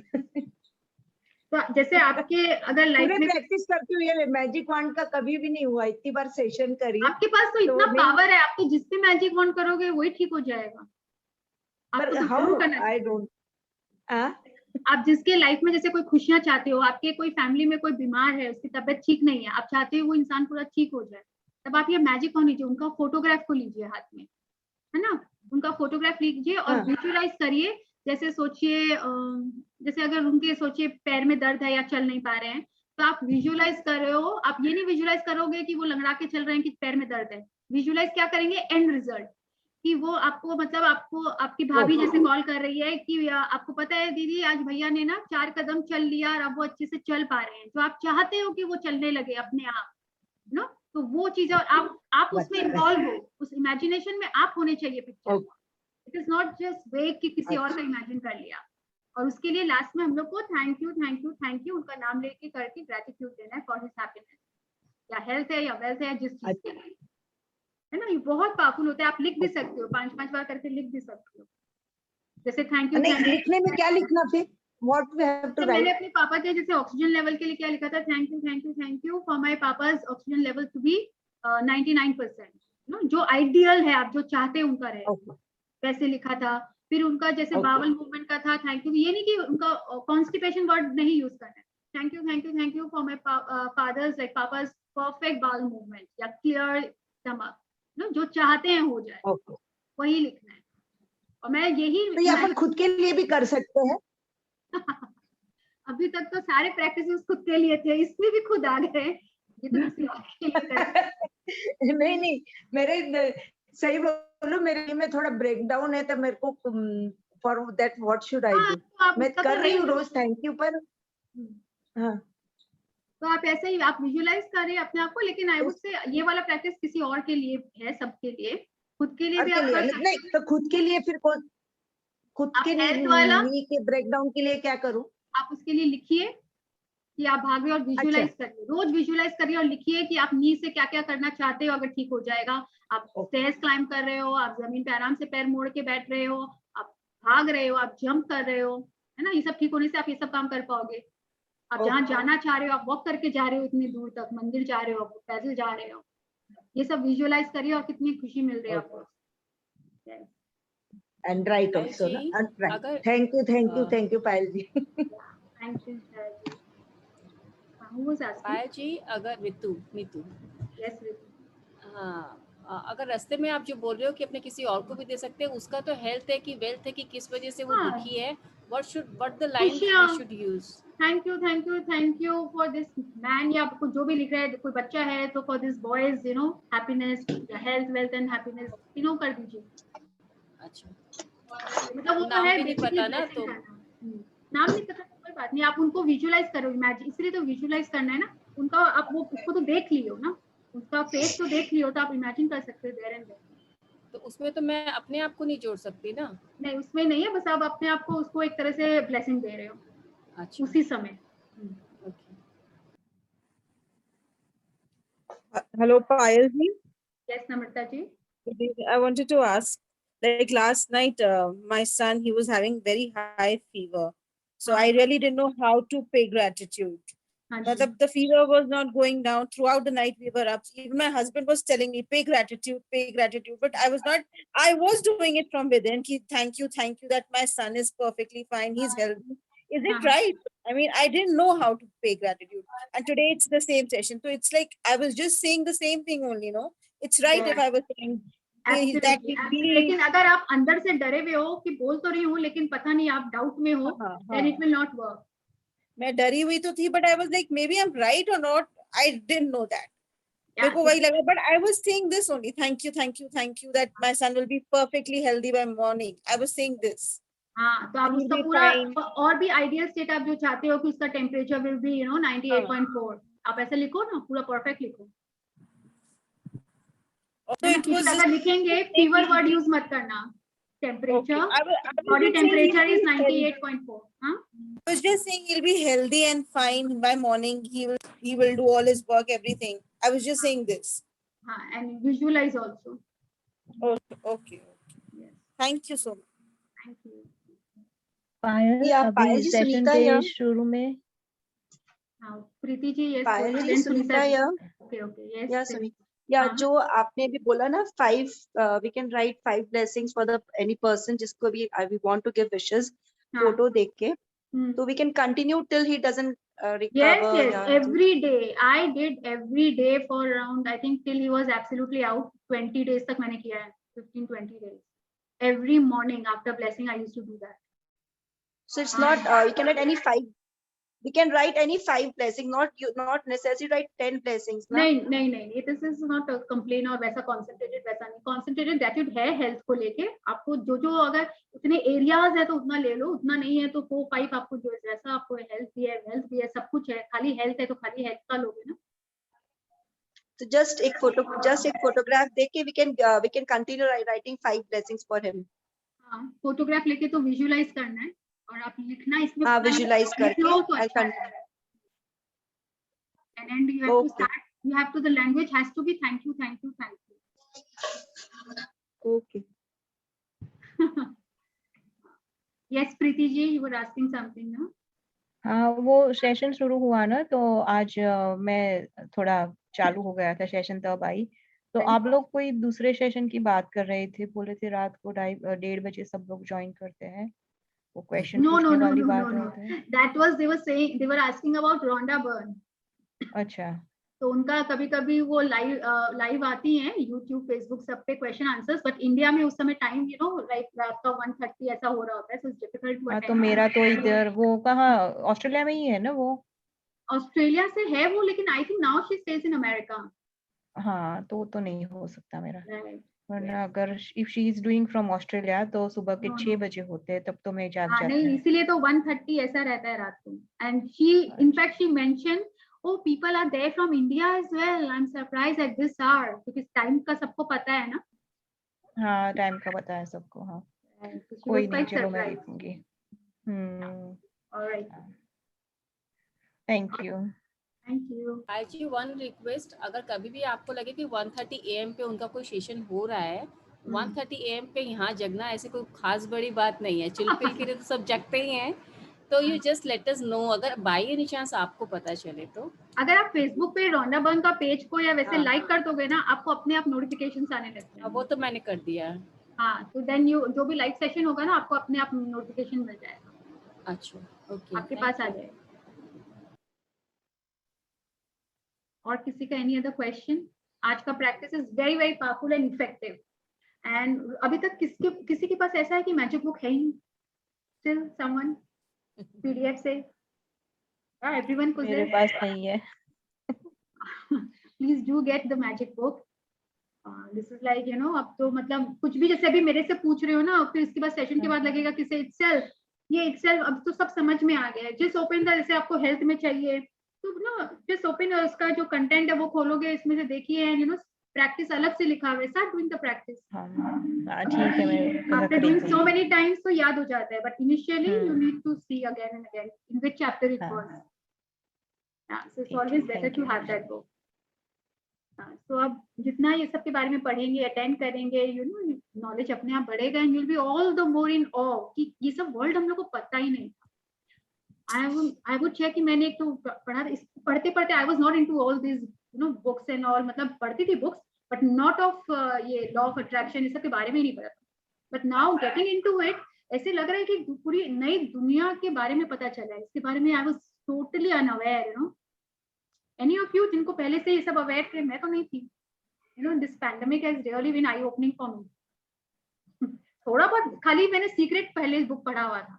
तो जैसे आपके अगर लाइफ पूरे में प्रैक्टिस करती हूँ ये मैजिक वॉन्ड का कभी भी नहीं हुआ. इतनी बार सेशन करी. आपके पास तो इतना नहीं- पावर है, आप तो जिससे मैजिक वॉन्ड करोगे वही ठीक हो जाएगा. आपको पर तो हाउ जरूर करना आई चाहिए. डोंट. आप जिसके लाइफ में जैसे कोई खुशियां चाहते हो, आपके कोई फैमिली में कोई बीमार है, उसकी तबीयत ठीक नहीं है, आप चाहते हो वो इंसान पूरा ठीक हो जाए, तब आप ये मैजिक ऑन लीजिए, उनका फोटोग्राफ को लीजिए हाथ में, है ना, उनका फोटोग्राफ लीजिए और हाँ. विजुअलाइज करिए. जैसे सोचिए जैसे अगर उनके सोचिए पैर में दर्द है या चल नहीं पा रहे हैं, तो आप विजुअलाइज कर रहे हो. आप ये नहीं विजुअलाइज करोगे कि वो लंगड़ा के चल रहे हैं कि पैर में दर्द है. विजुअलाइज क्या करेंगे, एंड रिजल्ट, कि वो आपको मतलब आपको आपकी भाभी जैसे कॉल कर रही है कि आपको पता है दीदी आज भैया ने ना 4 कदम चल लिया और अब वो अच्छे से चल पा रहे हैं, तो आप चाहते हो कि वो चलने लगे अपने आप, नो. तो वो चीज और आप उसमें इन्वॉल्व हो, उस इमेजिनेशन में आप होने चाहिए picture. It is not just वेग कि किसी और का इमेजिन कर लिया. और उसके लिए लास्ट में हम लोग को थैंक यू उनका नाम लेके करके ग्रेटिट्यूड देना है फॉर हिज हैप्पीनेस, या हेल्थ है या वेल्थ है, जिस चीज के लिए, है ना. ये बहुत पावरफुल होता है. आप लिख भी सकते हो, 5-5 बार करके लिख भी सकते हो. जैसे थैंक यू. नहीं लिखने में क्या लिखना फिर? What we have to तो मैंने write? अपने पापा के जैसे ऑक्सीजन लेवल के लिए क्या लिखा था, thank you for my papa's oxygen level to be 99%, no, जो आइडियल है, आप जो चाहते हैं उनका रहे, वैसे लिखा था. फिर उनका जैसे बावल मूवमेंट का था थैंक यू, ये नहीं कि उनका कॉन्स्टिपेशन वर्ड नहीं यूज करना है. Thank you for my father's like papa's perfect bowel movement या क्लियर स्टमक, नो, जो चाहते हैं हो जाए वही लिखना है. और मैं यही तो ये अपन खुद के लिए भी कर सकते हैं. अभी तक तो सारे प्रैक्टिसेस खुद के लिए थे, इसमें भी खुद आ गए. ये तो किसी और के लिए कर. नहीं मेरे सही बोलो, मेरे में थोड़ा ब्रेक डाउन है तो मेरे को for that what should I do. मैं कर रही हूँ रोज थैंक यू पर. हाँ. तो आप ऐसे ही आप विजुअलाइज करें अपने आप को, लेकिन आई वुड से ये वाला प्रैक्टिस किसी और के लिए है, सबके लिए. खुद के लिए भी आप कर सकते नहीं तो खुद के लिए फिर खुद के नी के ब्रेकडाउन के लिए क्या करूं? आप उसके लिए लिखिए कि आप भाग रहे हो और विजुअलाइज करिए, रोज विजुअलाइज करिए और लिखिए कि आप नी से क्या क्या करना चाहते हो अगर ठीक हो जाएगा. आप स्टेयर्स क्लाइंब कर रहे हो, आप जमीन पे आराम से पैर मोड़ के बैठ रहे हो, आप भाग रहे हो, आप जंप कर रहे हो, है ना. ये सब ठीक होने से आप ये सब काम कर पाओगे. आप जहाँ जाना चाह रहे हो, आप वॉक करके जा रहे हो इतनी दूर तक, मंदिर जा रहे हो, पैदल जा रहे हो, ये सब विजुअलाइज करिए और कितनी खुशी मिल रही है आपको. And right also, na? And right. Thank you, Payal ji. Thank you, Payal ji. Who was asking? पायल जी, अगर नीतू. Yes, Ritu. हाँ, अगर रास्ते में आप जो बोल रहे हो कि अपने किसी और को भी दे सकते हैं, उसका तो हेल्थ है कि वेल्थ है कि किस वजह से वो दुखी है, what the line we should use? Thank you for this man, या आपको जो भी लिख रहा है, कोई बच्चा है तो for this boys, happiness, health, wealth and happiness, तीनों कर दीजिए. अच्छा, मतलब वो नाम है भी नहीं पता ना, तो नाम नहीं पता कोई बात नहीं. आप उनको विजुअलाइज करो, इमेजिन, इसलिए तो विजुअलाइज करना है ना उनका. आप वो उसको तो देख लियो ना, उसका फेस तो देख लियो तो आप इमेजिन कर सकते हो देयर एंड देयर। तो उसमें तो मैं अपने आप को नहीं जोड़ सकती ना। नहीं उसमें नहीं है, बस आप अपने आप को उसको एक तरह से ब्लेसिंग दे रहे हो अच्छा उसी समय। Hello, Payal ji. Yes Namrata ji. I wanted to ask, like last night, my son, he was having very high fever. So I really didn't know how to pay gratitude. But the fever was not going down. Throughout the night, we were up. Even my husband was telling me, pay gratitude, pay gratitude. But I was not, I was doing it from within. Ki, thank you that my son is perfectly fine. He's healthy. Is it right? I mean, I didn't know how to pay gratitude. And today it's the same session. So it's like, I was just saying the same thing only, you know. It's right if I was saying that. लेकिन अगर आप अंदर से डरे हुए हो कि बोल तो रही हूँ लेकिन पता नहीं आप डाउट में हो, then it will not work. मैं डरी हुई तो थी, but I was like, maybe I'm right or not. I didn't know that. मेरे को वही लगा, but I was saying this only. Thank you that my son will be perfectly healthy by morning. I was saying this. हाँ, तो आप उसका पूरा और भी आइडियल स्टेट आप जो चाहते हो कि उसका टेम्परेचर विल बी 98.4, आप ऐसे लिखो ना, पूरा परफेक्ट लिखो। अगर लिखेंगे फीवर वर्ड यूज मत करना, टेम्परेचर, बॉडी टेम्परेचर इज 98.4। हाँ, I was just saying he'll be healthy and fine by morning. He will do all his work, everything. I was just saying this. हाँ, and visualize also. Okay. Yes. Thank you so much. Thank you. पायल जी सुनीता या शुरू में। हाँ, प्रीति जी यस। पायल जी सुनीता या। Okay yes. या सुनीता या जो आपने भी बोला ना 5 we can write 5 blessings for the any person जिसको भी we want to give wishes, photo देख के तो we can continue till he doesn't recover. Yes, every day I did every day for around I think till he was absolutely out 20 days तक मैंने किया है, 15-20 days. Every morning after blessing I used to do that. So it's not we can write any 5. We can write any 5 blessings, not necessarily write 10 blessings. नहीं, this is not a complaint और वैसा concentrated वैसा नहीं. Concentrated gratitude है health को लेके, आपको जो अगर उतने areas है तो उतना ले लो, उतना नहीं है तो 4-5 आपको जो जैसा आपको health भी है, wealth भी है, सब कुछ है, खाली health है तो खाली health का लोगे ना. So just एक photograph देख के we can continue writing 5 blessings for him. हाँ, photograph लेके तो visualize करना है. और आप लिखना इसमें विजुलाइज करके and you have to start, you have to, the language has to be thank you. Okay. Yes Preeti ji, you were asking something ना? हाँ, वो सेशन शुरू हुआ ना तो आज मैं थोड़ा चालू हो गया था सेशन, तब आई तो आप लोग कोई दूसरे सेशन की बात कर रहे थे, बोले थे रात को 1:30 बजे सब लोग ज्वाइन करते हैं। वो क्वेश्चन पूछने वाली बात है। That was they were saying, they were asking about Rhonda Byrne. अच्छा। तो उनका कभी-कभी वो लाइव आती हैं YouTube, Facebook सब पे क्वेश्चन आंसर्स, बट इंडिया में उस समय टाइम लाइक रात का 1:30 ऐसा हो रहा होता है, so it's difficult to attend. तो मेरा तो इधर वो कहाँ ऑस्ट्रेलिया में ही है ना, वो ऑस्ट्रेलिया से है वो, लेकिन I think now she stage in America. हाँ, तो नहीं हो सकता मेरा, वरना अगर if she is doing from Australia तो सुबह के 6 बजे होते हैं, तब तो मैं जाग जाती हूँ। नहीं, इसीलिए तो 1:30 ऐसा रहता है रात को। And she in fact she mention, oh people are there from India as well, I'm surprised at this hour, क्योंकि टाइम का सबको पता है ना। हाँ, टाइम का पता है सबको। हाँ, कोई नहीं, चलो मैं देखूंगी। Alright, thank you. आई जी, वन रिक्वेस्ट, अगर कभी भी आपको लगे कि 1:30 AM पे उनका कोई सेशन हो रहा है, 1:30 AM पे यहाँ जगना ऐसी कोई खास बड़ी बात नहीं है, चिलपिल के लिए तो सब जगते ही हैं, तो you just let us know अगर बाय एनी चांस आपको पता चले तो। अगर आप फेसबुक पे रोंडा बर्न का पेज को या वैसे लाइक कर दोगे ना, आपको अपने आप नोटिफिकेशंस आने लगते हैं। वो तो मैंने कर दिया है। हाँ, तो देन यू जो भी लाइव सेशन होगा ना, आपको अपने आप नोटिफिकेशन मिल जाएगा। अच्छा, ओके, आपके पास आ जाएगा। और किसी का एनी अदर क्वेश्चन? आज का practice is very very powerful and effective. And अभी तक किसी के पास ऐसा है कि मैजिक बुक है ही नहीं? स्टिल समवन PDF से? एवरीवन को मेरे पास नहीं है। Please do get the magic book. This is like अब तो मतलब कुछ भी, जैसे अभी मेरे से पूछ रहे हो ना, फिर इसके बाद सेशन के बाद लगेगा कि ये इटसेल्फ अब तो सब समझ में आ गया है। जस्ट ओपन द, जैसे आपको हेल्थ में चाहिए तो ना जस्ट ओपन उसका जो कंटेंट है वो खोलोगे, इसमें से देखिए, एंड यू नो प्रैक्टिस अलग से लिखा हुआ है, स्टार्ट डूइंग द प्रैक्टिस। हाँ ठीक है, मैं आफ्टर करेक्ट डूइंग सो हूँ। मेनी टाइम्स तो याद हो जाता है, but initially you need to see again and again in which chapter it was. So it's always better to have that book. तो अब जितना ये सब के बारे में पढ़ेंगे, अटेंड करेंगे, यू नो नॉलेज अपने आप बढ़ेगा, and you will be all the more in awe कि ये सब वर्ल्ड हम लोग को पता ही नहीं था। आई वुड चेक कि मैंने एक तो पढ़ा, पढ़ते पढ़ते I was not into all this you know books and all, मतलब पढ़ती थी बुक्स बट नॉट ऑफ ये लॉ ऑफ अट्रैक्शन, इस सब के बारे में ही नहीं पता था। But now getting into it ऐसे लग रहा है कि पूरी नई दुनिया के बारे में पता चला है, इसके बारे में I was totally unaware, you know. Any of you जिनको पहले से ये सब अवेयर थे? मैं तो नहीं थी। You know this pandemic has really been eye opening for me. थोड़ा बहुत खाली मैंने सीक्रेट पहले बुक पढ़ा हुआ था,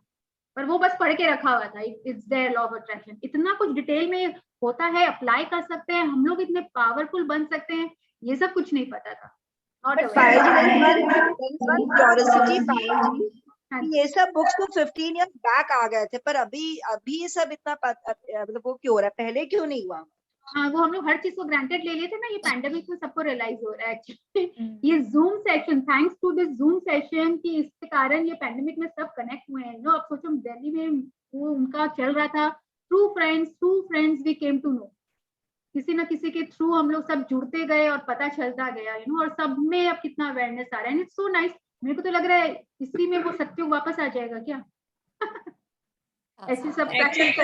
पर वो बस पढ़ के रखा हुआ था, it's their law of attraction. इतना कुछ डिटेल में होता है, अप्लाई कर सकते हैं हम लोग, इतने पावरफुल बन सकते हैं, ये सब कुछ नहीं पता था। ये सब बुक्स तो 15 इयर्स बैक आ गए थे, पर अभी ये सब इतना मतलब वो क्यों हो रहा है, पहले क्यों नहीं हुआ? हाँ, वो हम लोग हर चीज को ग्रांटेड ले लिए थे ना, ये पैंडेमिक में सबको रियलाइज हो रहा है एक्चुअली। ये Zoom session, thanks to this Zoom session कि इसके कारण ये पैंडेमिक में सब कनेक्ट हुए हैं। नो, अब सोचो दिल्ली में वो उनका चल रहा था, through friends we came to know, किसी ना किसी के थ्रू हम लोग सब जुड़ते गए और पता चलता गया, यू नो, और सब में अब कितना अवेयरनेस आ रहा है, इट्स सो नाइस। मेरे को तो लग रहा है इसी में वो सत्य वापस आ जाएगा क्या? ऐसे सब प्रैक्टिस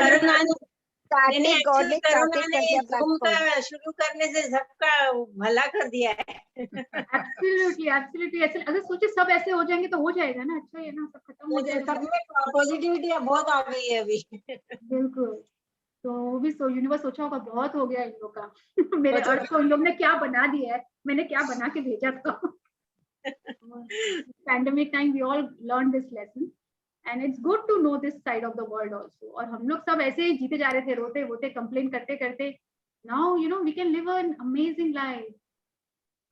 शुरू करने से सबका भला कर दिया है। एब्सोल्युटली ऐसे अगर सोचे सब ऐसे हो जाएंगे तो हो जाएगा ना, अच्छा है ना, सब खत्म हो जाएगा। सब में पॉजिटिविटी बहुत आ गई है अभी। बिल्कुल। तो वो भी यूनिवर्स सोचा होगा बहुत हो गया इन लोग का। मेरे अर्थ को इन लोग ने क्या बना दिया है, मैंने क्या बना के भेजा था। Pandemic time we all learn this lesson and it's good to know this side of the world also. और हम लोग सब ऐसे ही जीते जा रहे थे, रोते रोते कंप्लेन करते करते। Now you know we can live an amazing life.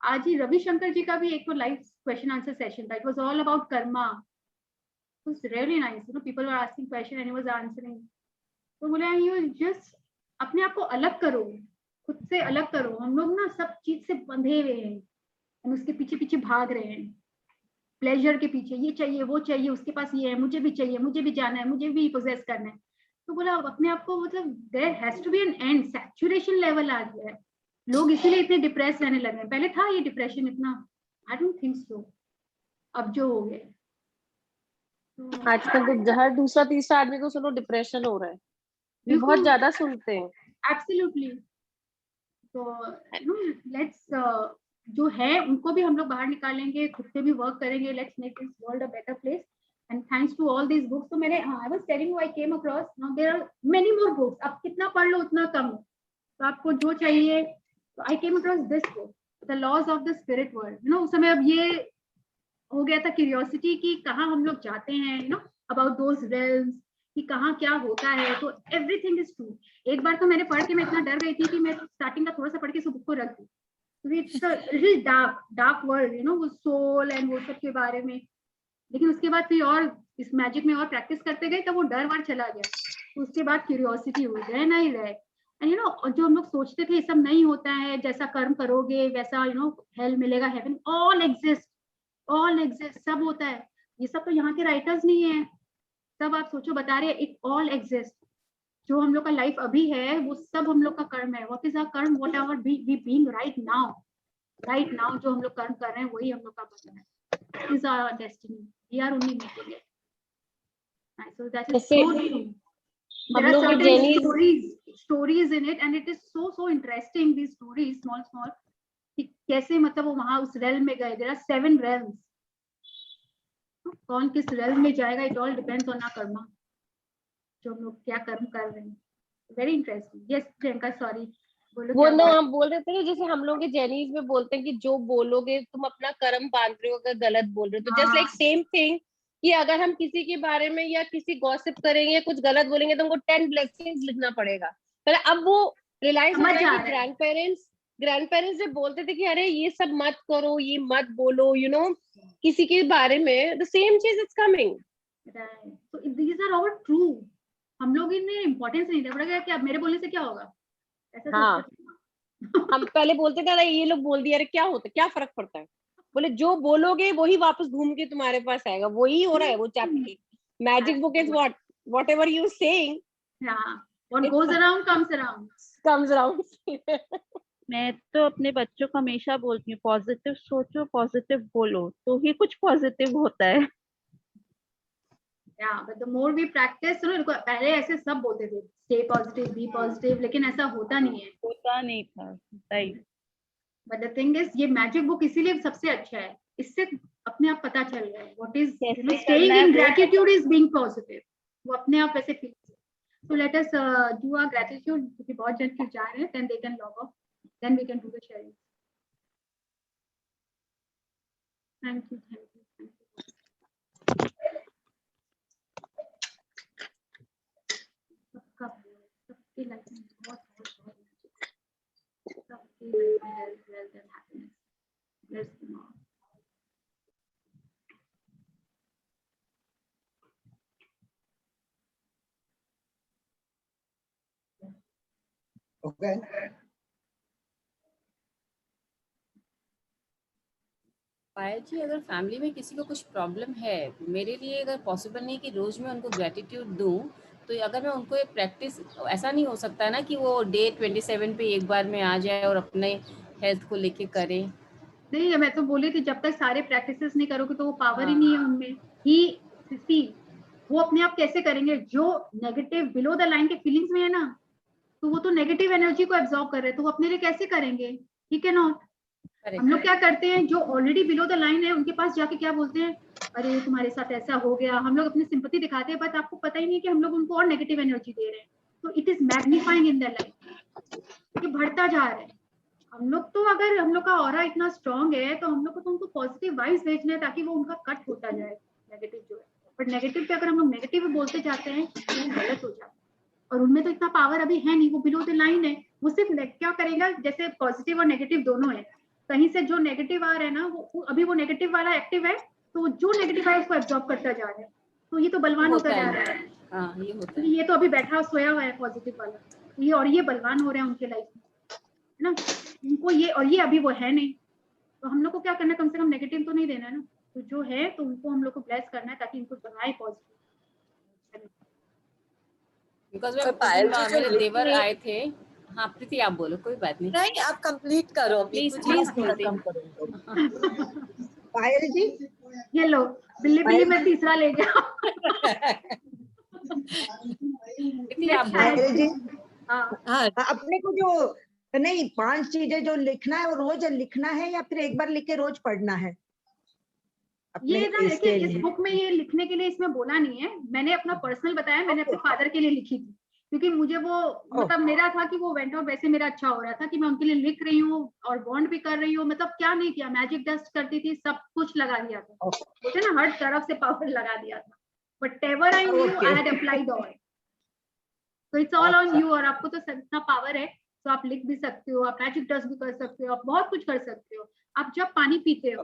आज ही रविशंकर जी का भी एक तो लाइव क्वेश्चन आंसर सेशन था, it was all about karma. It was really nice, you know, people were asking question and he was answering. तो बोले यू जस्ट अपने आप को अलग करो, खुद से अलग करो। हम लोग ना सब चीज से बंधे हुए हैं, हम उसके पीछे पीछे भाग रहे हैं, प्लेजर के पीछे, ये चाहिए वो चाहिए, उसके पास ये है, मुझे भी चाहिए, मुझे भी जाना है, मुझे भी पोजेस करना है। तो बोला अपने आप को, मतलब there has to be an end, saturation level आ गया है। लोग इसीलिए इतने डिप्रेस रहने लगे हैं। पहले था ये डिप्रेशन इतना? I don't think so. अब जो हो गया आजकल तो हर दूसरा तीसरा आदमी को सुनो डिप्रेशन हो रहा है, बहुत ज्यादा सुनते हैं। एब्सोल्युटली। तो लेट्स जो है उनको भी हम लोग बाहर निकालेंगे, खुद पे भी वर्क करेंगे। Let's make this world a better place and thanks to all these books. तो मैंने I was telling you I came across, now there are many more books. अब कितना पढ़ लो उतना कम है, तो आपको जो चाहिए। तो I came across this book, the laws of the spirit world. You know उस समय अब ये हो गया था क्यूरियोसिटी कि कहाँ हम लोग जाते हैं, you know about those realms, कि कहाँ क्या होता है। तो एवरीथिंग इज ट्रू। एक बार तो मैंने पढ़ के मैं इतना डर गई थी कि मैं स्टार्टिंग का थोड़ा सा पढ़ के उस बुक को रख दी। It's a little dark world, you know, वो सोल एंड वो सब के बारे में। लेकिन उसके बाद फिर और इस मैजिक में और प्रैक्टिस करते गए, तब वो डर वर चला गया। तो उसके बाद क्यूरियोसिटी हुई, रहना ही रहे। एंड यू नो जो हम लोग सोचते थे ये सब नहीं होता है, जैसा कर्म करोगे वैसा यू नो हेल मिलेगा, हेवन, ऑल एग्जिस्ट, सब होता है। ये सब तो यहाँ के राइटर्स नहीं है, सब आप सोचो बता रहे, इट ऑल एग्जिस्ट। जो हम लोग का लाइफ अभी है वो सब हम लोग का कर्म है। What is our karma? Whatever we being right now जो हम लोग कर्म कर रहे हैं वही हम लोग का बचना है। Is our destiny, we are only making it. So that is so true. There are certain stories in it and it is so interesting, these stories, small कि कैसे मतलब वो वहां उस realm में गए। There are 7 realms. कौन किस realm में जाएगा, it all depends on our karma, जो हम लोग क्या कर्म कर रहे हैं। Very interesting. Yes, Priyanka, sorry. वो ना हम बोल रहे थे कि जैसे हम लोग जैनीज में बोलते हैं कि जो बोलोगे तुम अपना कर्म बांध रहे हो अगर गलत बोल रहे हो। तो जस्ट लाइक सेम थिंग कि अगर हम किसी के बारे में या किसी गॉसिप करेंगे, कुछ गलत बोलेंगे, तो हमको 10 ब्लेसिंग्स लिखना पड़ेगा। पर अब वो रियलाइज हो रहा है कि ग्रैंडपेरेंट्स जब बोलते थे कि अरे ये सब मत करो, ये मत बोलो, यू नो, किसी के बारे में, द सेम चीज is coming. So these are all true. हम लोग इन्हें इम्पोर्टेंस नहीं दे गया कि अब मेरे बोलने से क्या होगा, ऐसा हाँ हम पहले बोलते थे अरे ये लोग बोल दिया, अरे क्या होता, क्या फर्क पड़ता है। बोले जो बोलोगे वही वापस घूम के तुम्हारे पास आएगा, वही हो रहा है वो chapter. Magic book is what ever you saying, what goes around comes around. मैं तो अपने बच्चों को हमेशा बोलती हूँ पॉजिटिव सोचो, पॉजिटिव बोलो, तो ही कुछ पॉजिटिव होता है। Yeah, but the more we practice, पहले ऐसे सब बोलते थे stay positive, be positive, लेकिन ऐसा होता नहीं है, होता नहीं था, right. But the thing is, ये मैजिक बुक इसीलिए सबसे अच्छा है, इससे अपने आप पता चल रहा है what is staying in gratitude is being positive, वो अपने आप वैसे feel. So let us do our gratitude, क्योंकि बहुत जन फिर जा रहे हैं, then they can log off, then we can do the sharing. Thank you, thank you, thank you. सबकी लाइफ में बहुत सबकी लाइफ में health and happiness, bless them all. Okay. पायल जी, अगर फैमिली में किसी को कुछ प्रॉब्लम है, मेरे लिए अगर पॉसिबल नहीं कि रोज मैं उनको ग्रेटिट्यूड दूं, तो अगर मैं उनको ये प्रैक्टिस, ऐसा नहीं हो सकता ना कि वो डे 27 पे एक बार में आ जाए और अपने हेल्थ को लेके करे। नहीं, मैं तो बोली थी जब तक सारे प्रैक्टिसेस नहीं करोगे तो वो पावर ही नहीं है उनमें ही। सी वो अपने आप कैसे करेंगे, जो नेगेटिव बिलो द लाइन के फीलिंग्स में है ना, तो वो तो नेगेटिव एनर्जी को एब्जॉर्ब कर रहे हैं, तो वो अपने लिए कैसे करेंगे, ठीक है नॉट। हम लोग क्या करते हैं, जो ऑलरेडी बिलो द लाइन है उनके पास जाके क्या बोलते हैं, अरे तुम्हारे साथ ऐसा हो गया, हम लोग अपनी सिंपैथी दिखाते हैं, बट आपको पता ही नहीं कि हम लोग उनको और नेगेटिव एनर्जी दे रहे हैं। तो it is magnifying in their life, ये बढ़ता जा रहा है। हम लोग तो अगर हम लोग का ऑरा इतना स्ट्रांग है तो हम लोग को तो उनको पॉजिटिव वाइब्स भेजना है ताकि वो उनका कट होता जाए नेगेटिव जो है। बट नेगेटिव पे अगर हम लोग नेगेटिव बोलते जाते हैं तो वो गलत हो जाता है, और उनमें तो इतना पावर अभी है नहीं, वो बिलो द लाइन है। वो सिर्फ क्या करेगा, जैसे पॉजिटिव और नेगेटिव दोनों है, कहीं से जो नेगेटिव आ रहा है ना, वो अभी वो नेगेटिव वाला एक्टिव है, तो जो नेगेटिव है उसको एब्जॉर्ब करता जा रहा है, तो ये तो बलवान होता जा रहा है। हाँ, ये होता है। ये तो अभी बैठा सोया हुआ है पॉजिटिव वाला, ये और ये बलवान हो रहे हैं उनके लाइफ में, है ना। उनको ये और ये अभी वो है नहीं, तो हम लोग को क्या करना है, कम से कम नेगेटिव तो नहीं देना है ना, तो जो है तो उनको हम लोग को ब्लेस करना है ताकि इनको बनाए पॉजिटिव। बिकॉज़ मेरे देवर आए थे। हाँ प्रीति आप बोलो, कोई बात नहीं। नहीं आप कंप्लीट करो प्लीज प्लीज कम करो। पायल जी, ये लो बिल्ली बिल्ली में तीसरा ले गया। पायल जी, हाँ अपने को जो नहीं 5 चीजें जो लिखना है वो रोज लिखना है या फिर एक बार लिख के रोज पढ़ना है? ये ना देखिए, इस बुक में ये लिखने के लिए इसमें बोला नहीं है, मैंने अपना पर्सनल बताया, मैंने अपने फादर के लिए लिखी थी, क्योंकि मुझे वो मतलब मेरा था कि वो वेंट आउट वैसे मेरा अच्छा हो रहा था कि मैं उनके लिए लिख रही हूँ और बॉन्ड भी कर रही हूँ, मतलब क्या नहीं किया, मैजिक डस्ट करती थी, सब कुछ लगा दिया था, बोलते ना हर तरफ से पावर लगा दिया था, but ever I knew I had applied all, तो इट्स ऑल ऑन यू। और आपको तो इतना पावर है तो आप लिख भी सकते हो, आप मैजिक डस्ट भी कर सकते हो, आप बहुत कुछ कर सकते हो। आप जब पानी पीते हो,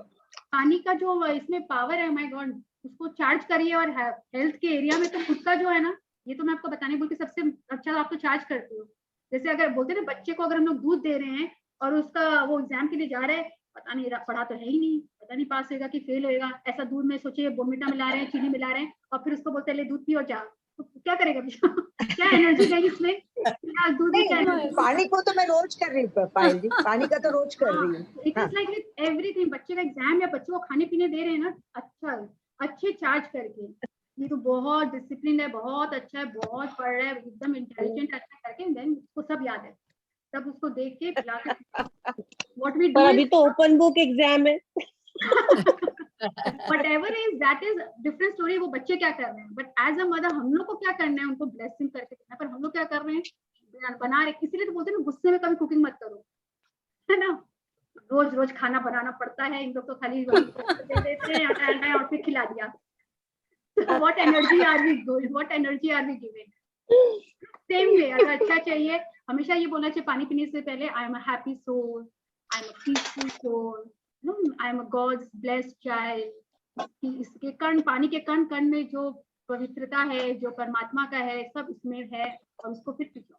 पानी का जो इसमें पावर है, माय गॉड, उसको चार्ज करिए, और हेल्थ के एरिया में तो खुद का जो है ना, ये तो मैं आपको बताने बोल के सबसे अच्छा आप तो चार्ज करते हो। जैसे अगर बोलते ना बच्चे को अगर हम लोग दूध दे रहे हैं और उसका वो एग्जाम के लिए जा रहे हैं, पता नहीं पढ़ा तो है ही नहीं, पता नहीं पास होगा कि फेल होएगा, ऐसा दूध में सोचिए बोर्नविटा मिला रहे हैं, चीनी मिला रहे हैं, और फिर उसको बोलते हैं ले दूध पियो जा, तो क्या करेगा क्या एनर्जी है इसमें, क्या दूध में पानी को तो मैं रोज कर रही हूँ पायल जी, पानी का तो रोज कर रही हूँ। It is like with everything, बच्चे का एग्जाम या बच्चे को खाने पीने दे रहे हैं ना, अच्छा अच्छे चार्ज करके, ये तो बहुत डिसिप्लिन है, बहुत अच्छा है, बहुत पढ़ रहा है, एकदम इंटेलिजेंट, अच्छा करके देन उसको सब याद है, तब उसको देख के व्हाट वी डू। अभी तो ओपन बुक एग्जाम है। Whatever is that is different story, वो बच्चे क्या कर रहे हैं, बट एज अ मदर हम लोग को क्या करना है, उनको ब्लेसिंग करके देना, पर हम लोग क्या कर रहे हैं, बना रहे, इसीलिए तो बोलते हैं गुस्से में कभी कुकिंग मत करो, है ना, रोज रोज खाना बनाना पड़ता है, इन लोग तो खाली दे देते हैं आटा और फिर खिला दिया। What energy are we going? What energy are we giving? Same way, अगर अच्छा चाहिए, हमेशा ये बोलना चाहिए पानी पीने से पहले, I am a happy soul, I am a peaceful soul, I am a God's blessed child। कि इसके कण, पानी के कण कण में जो पवित्रता है, जो परमात्मा का है, सब इसमें है, और उसको फिर पीछो।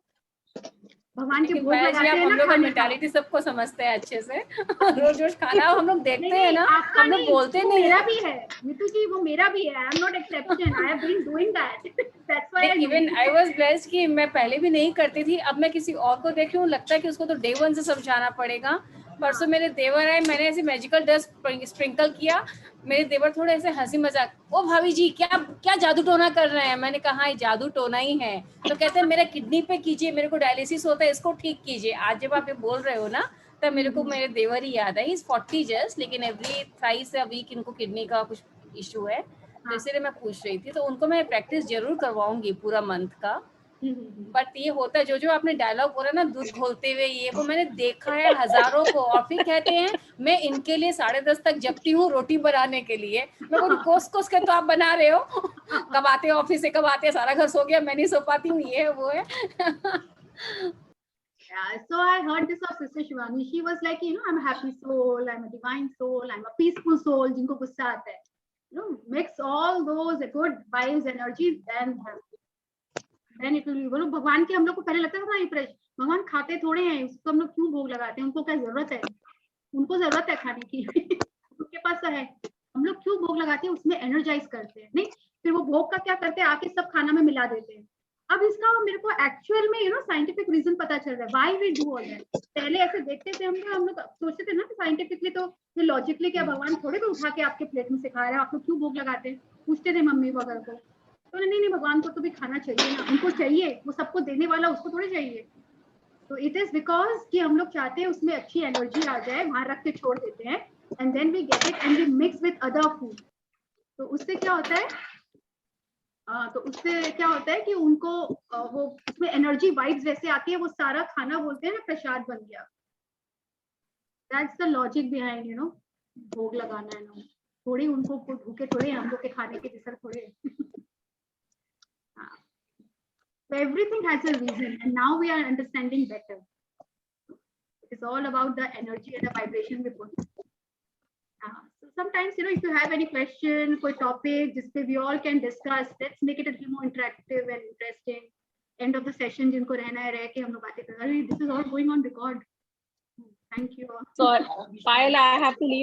भगवान के भोग लगाते हैं हम ना लोग खाने मेंटालिटी सबको समझते हैं अच्छे से। रोज रोज खाना हम लोग देखते हैं ना, आपका हम लोग बोलते वो नहीं मेरा है। भी है नीतू जी, वो मेरा भी है। I am not exception, I have been doing that, that's why I even I was blessed कि मैं पहले भी नहीं करती थी, अब मैं किसी और को देख रही हूँ, लगता है कि उसको तो डे 1 से समझाना पड़ेगा। परसों मेरे देवर आए, मैंने ऐसे मैजिकल डस्ट स्प्रिंकल किया, मेरे देवर थोड़े ऐसे हंसी मजाक, ओ भाभी जी क्या क्या जादू टोना कर रहे हैं। मैंने कहा ये जादू टोना ही है। तो कहते हैं मेरा किडनी पे कीजिए, मेरे को डायलिसिस होता है, इसको ठीक कीजिए। आज जब आप ये बोल रहे हो ना, तब मेरे को मेरे देवर ही याद है। ही इज 40 जस्ट, लेकिन एवरी थ्राइस अ वीक इनको किडनी का कुछ इशू है, तो इसलिए मैं पूछ रही थी। तो उनको मैं प्रैक्टिस जरूर करवाऊंगी पूरा मंथ का। बट ये होता है, जो आपने डायलॉग बोला ना, दूध घोलते हुए, ये वो मैंने देखा है हजारों को। और फिर कहते हैं मैं इनके लिए 10:30 तक जगती हूँ रोटी बनाने के लिए। मैं बोली कोस कोस के तो आप बना रहे हो, कब आते हो ऑफिस से, कब आते हैं, सारा घर सो गया, मैं नहीं सो पाती हूँ, ये है वो है। Yeah, so I heard this of Sister Shivani. She was like, I'm a happy soul, I'm a divine soul, I'm a peaceful soul. जिनको गुस्सा आता है, mix all those good vibes, energy, then it will be। बोलो भगवान के हम लोग को पहले लगता था ना, भगवान खाते थोड़े हैं, उसको हम लोग क्यों भोग लगाते हैं, उनको क्या जरूरत है, उनको जरूरत है खाने की। उनके पास तो है, हम लोग क्यों भोग लगाते हैं, उसमें एनर्जाइज करते हैं। नहीं, फिर वो भोग का क्या करते हैं, आके सब खाना में मिला देते हैं। अब इसका मेरे को एक्चुअल में साइंटिफिक रीजन पता चल रहा है, why we do all that. पहले ऐसे देखते थे हम लोग सोचते थे ना कि साइंटिफिकली तो ये लॉजिकली क्या भगवान थोड़े भी उठा के आपके प्लेट में सिखा रहे हैं, आप लोग क्यों भोग लगाते हैं, पूछते थे मम्मी वगैरह को। तो नहीं भगवान को तो भी खाना चाहिए ना, उनको चाहिए, वो सबको देने वाला, उसको थोड़ी चाहिए। तो इट इज बिकॉज कि हम लोग चाहते हैं उसमें अच्छी एनर्जी आ जाए, वहां रख के छोड़ देते हैं, and then we get it and we mix with other food. तो उससे क्या होता है, कि उनको वो उसमें एनर्जी वाइब्स वैसे आती है, वो सारा खाना बोलते हैं ना प्रसाद बन गया। दैट्स द लॉजिक बिहाइंड भोग लगाना है ना, थोड़ी उनको भूखे थोड़े हम लोग के खाने के जैसा थोड़े। So everything has a reason, and now we are understanding better. It's all about the energy and the vibration we put. So sometimes, if you have any question, कोई topic जिस पे we all can discuss, let's make it a little more interactive and interesting. End of the session जिनको रहना है रह के हम लोग बातें कर रहे हैं। This is all going on record. Thank you. So, Payal, I have to leave.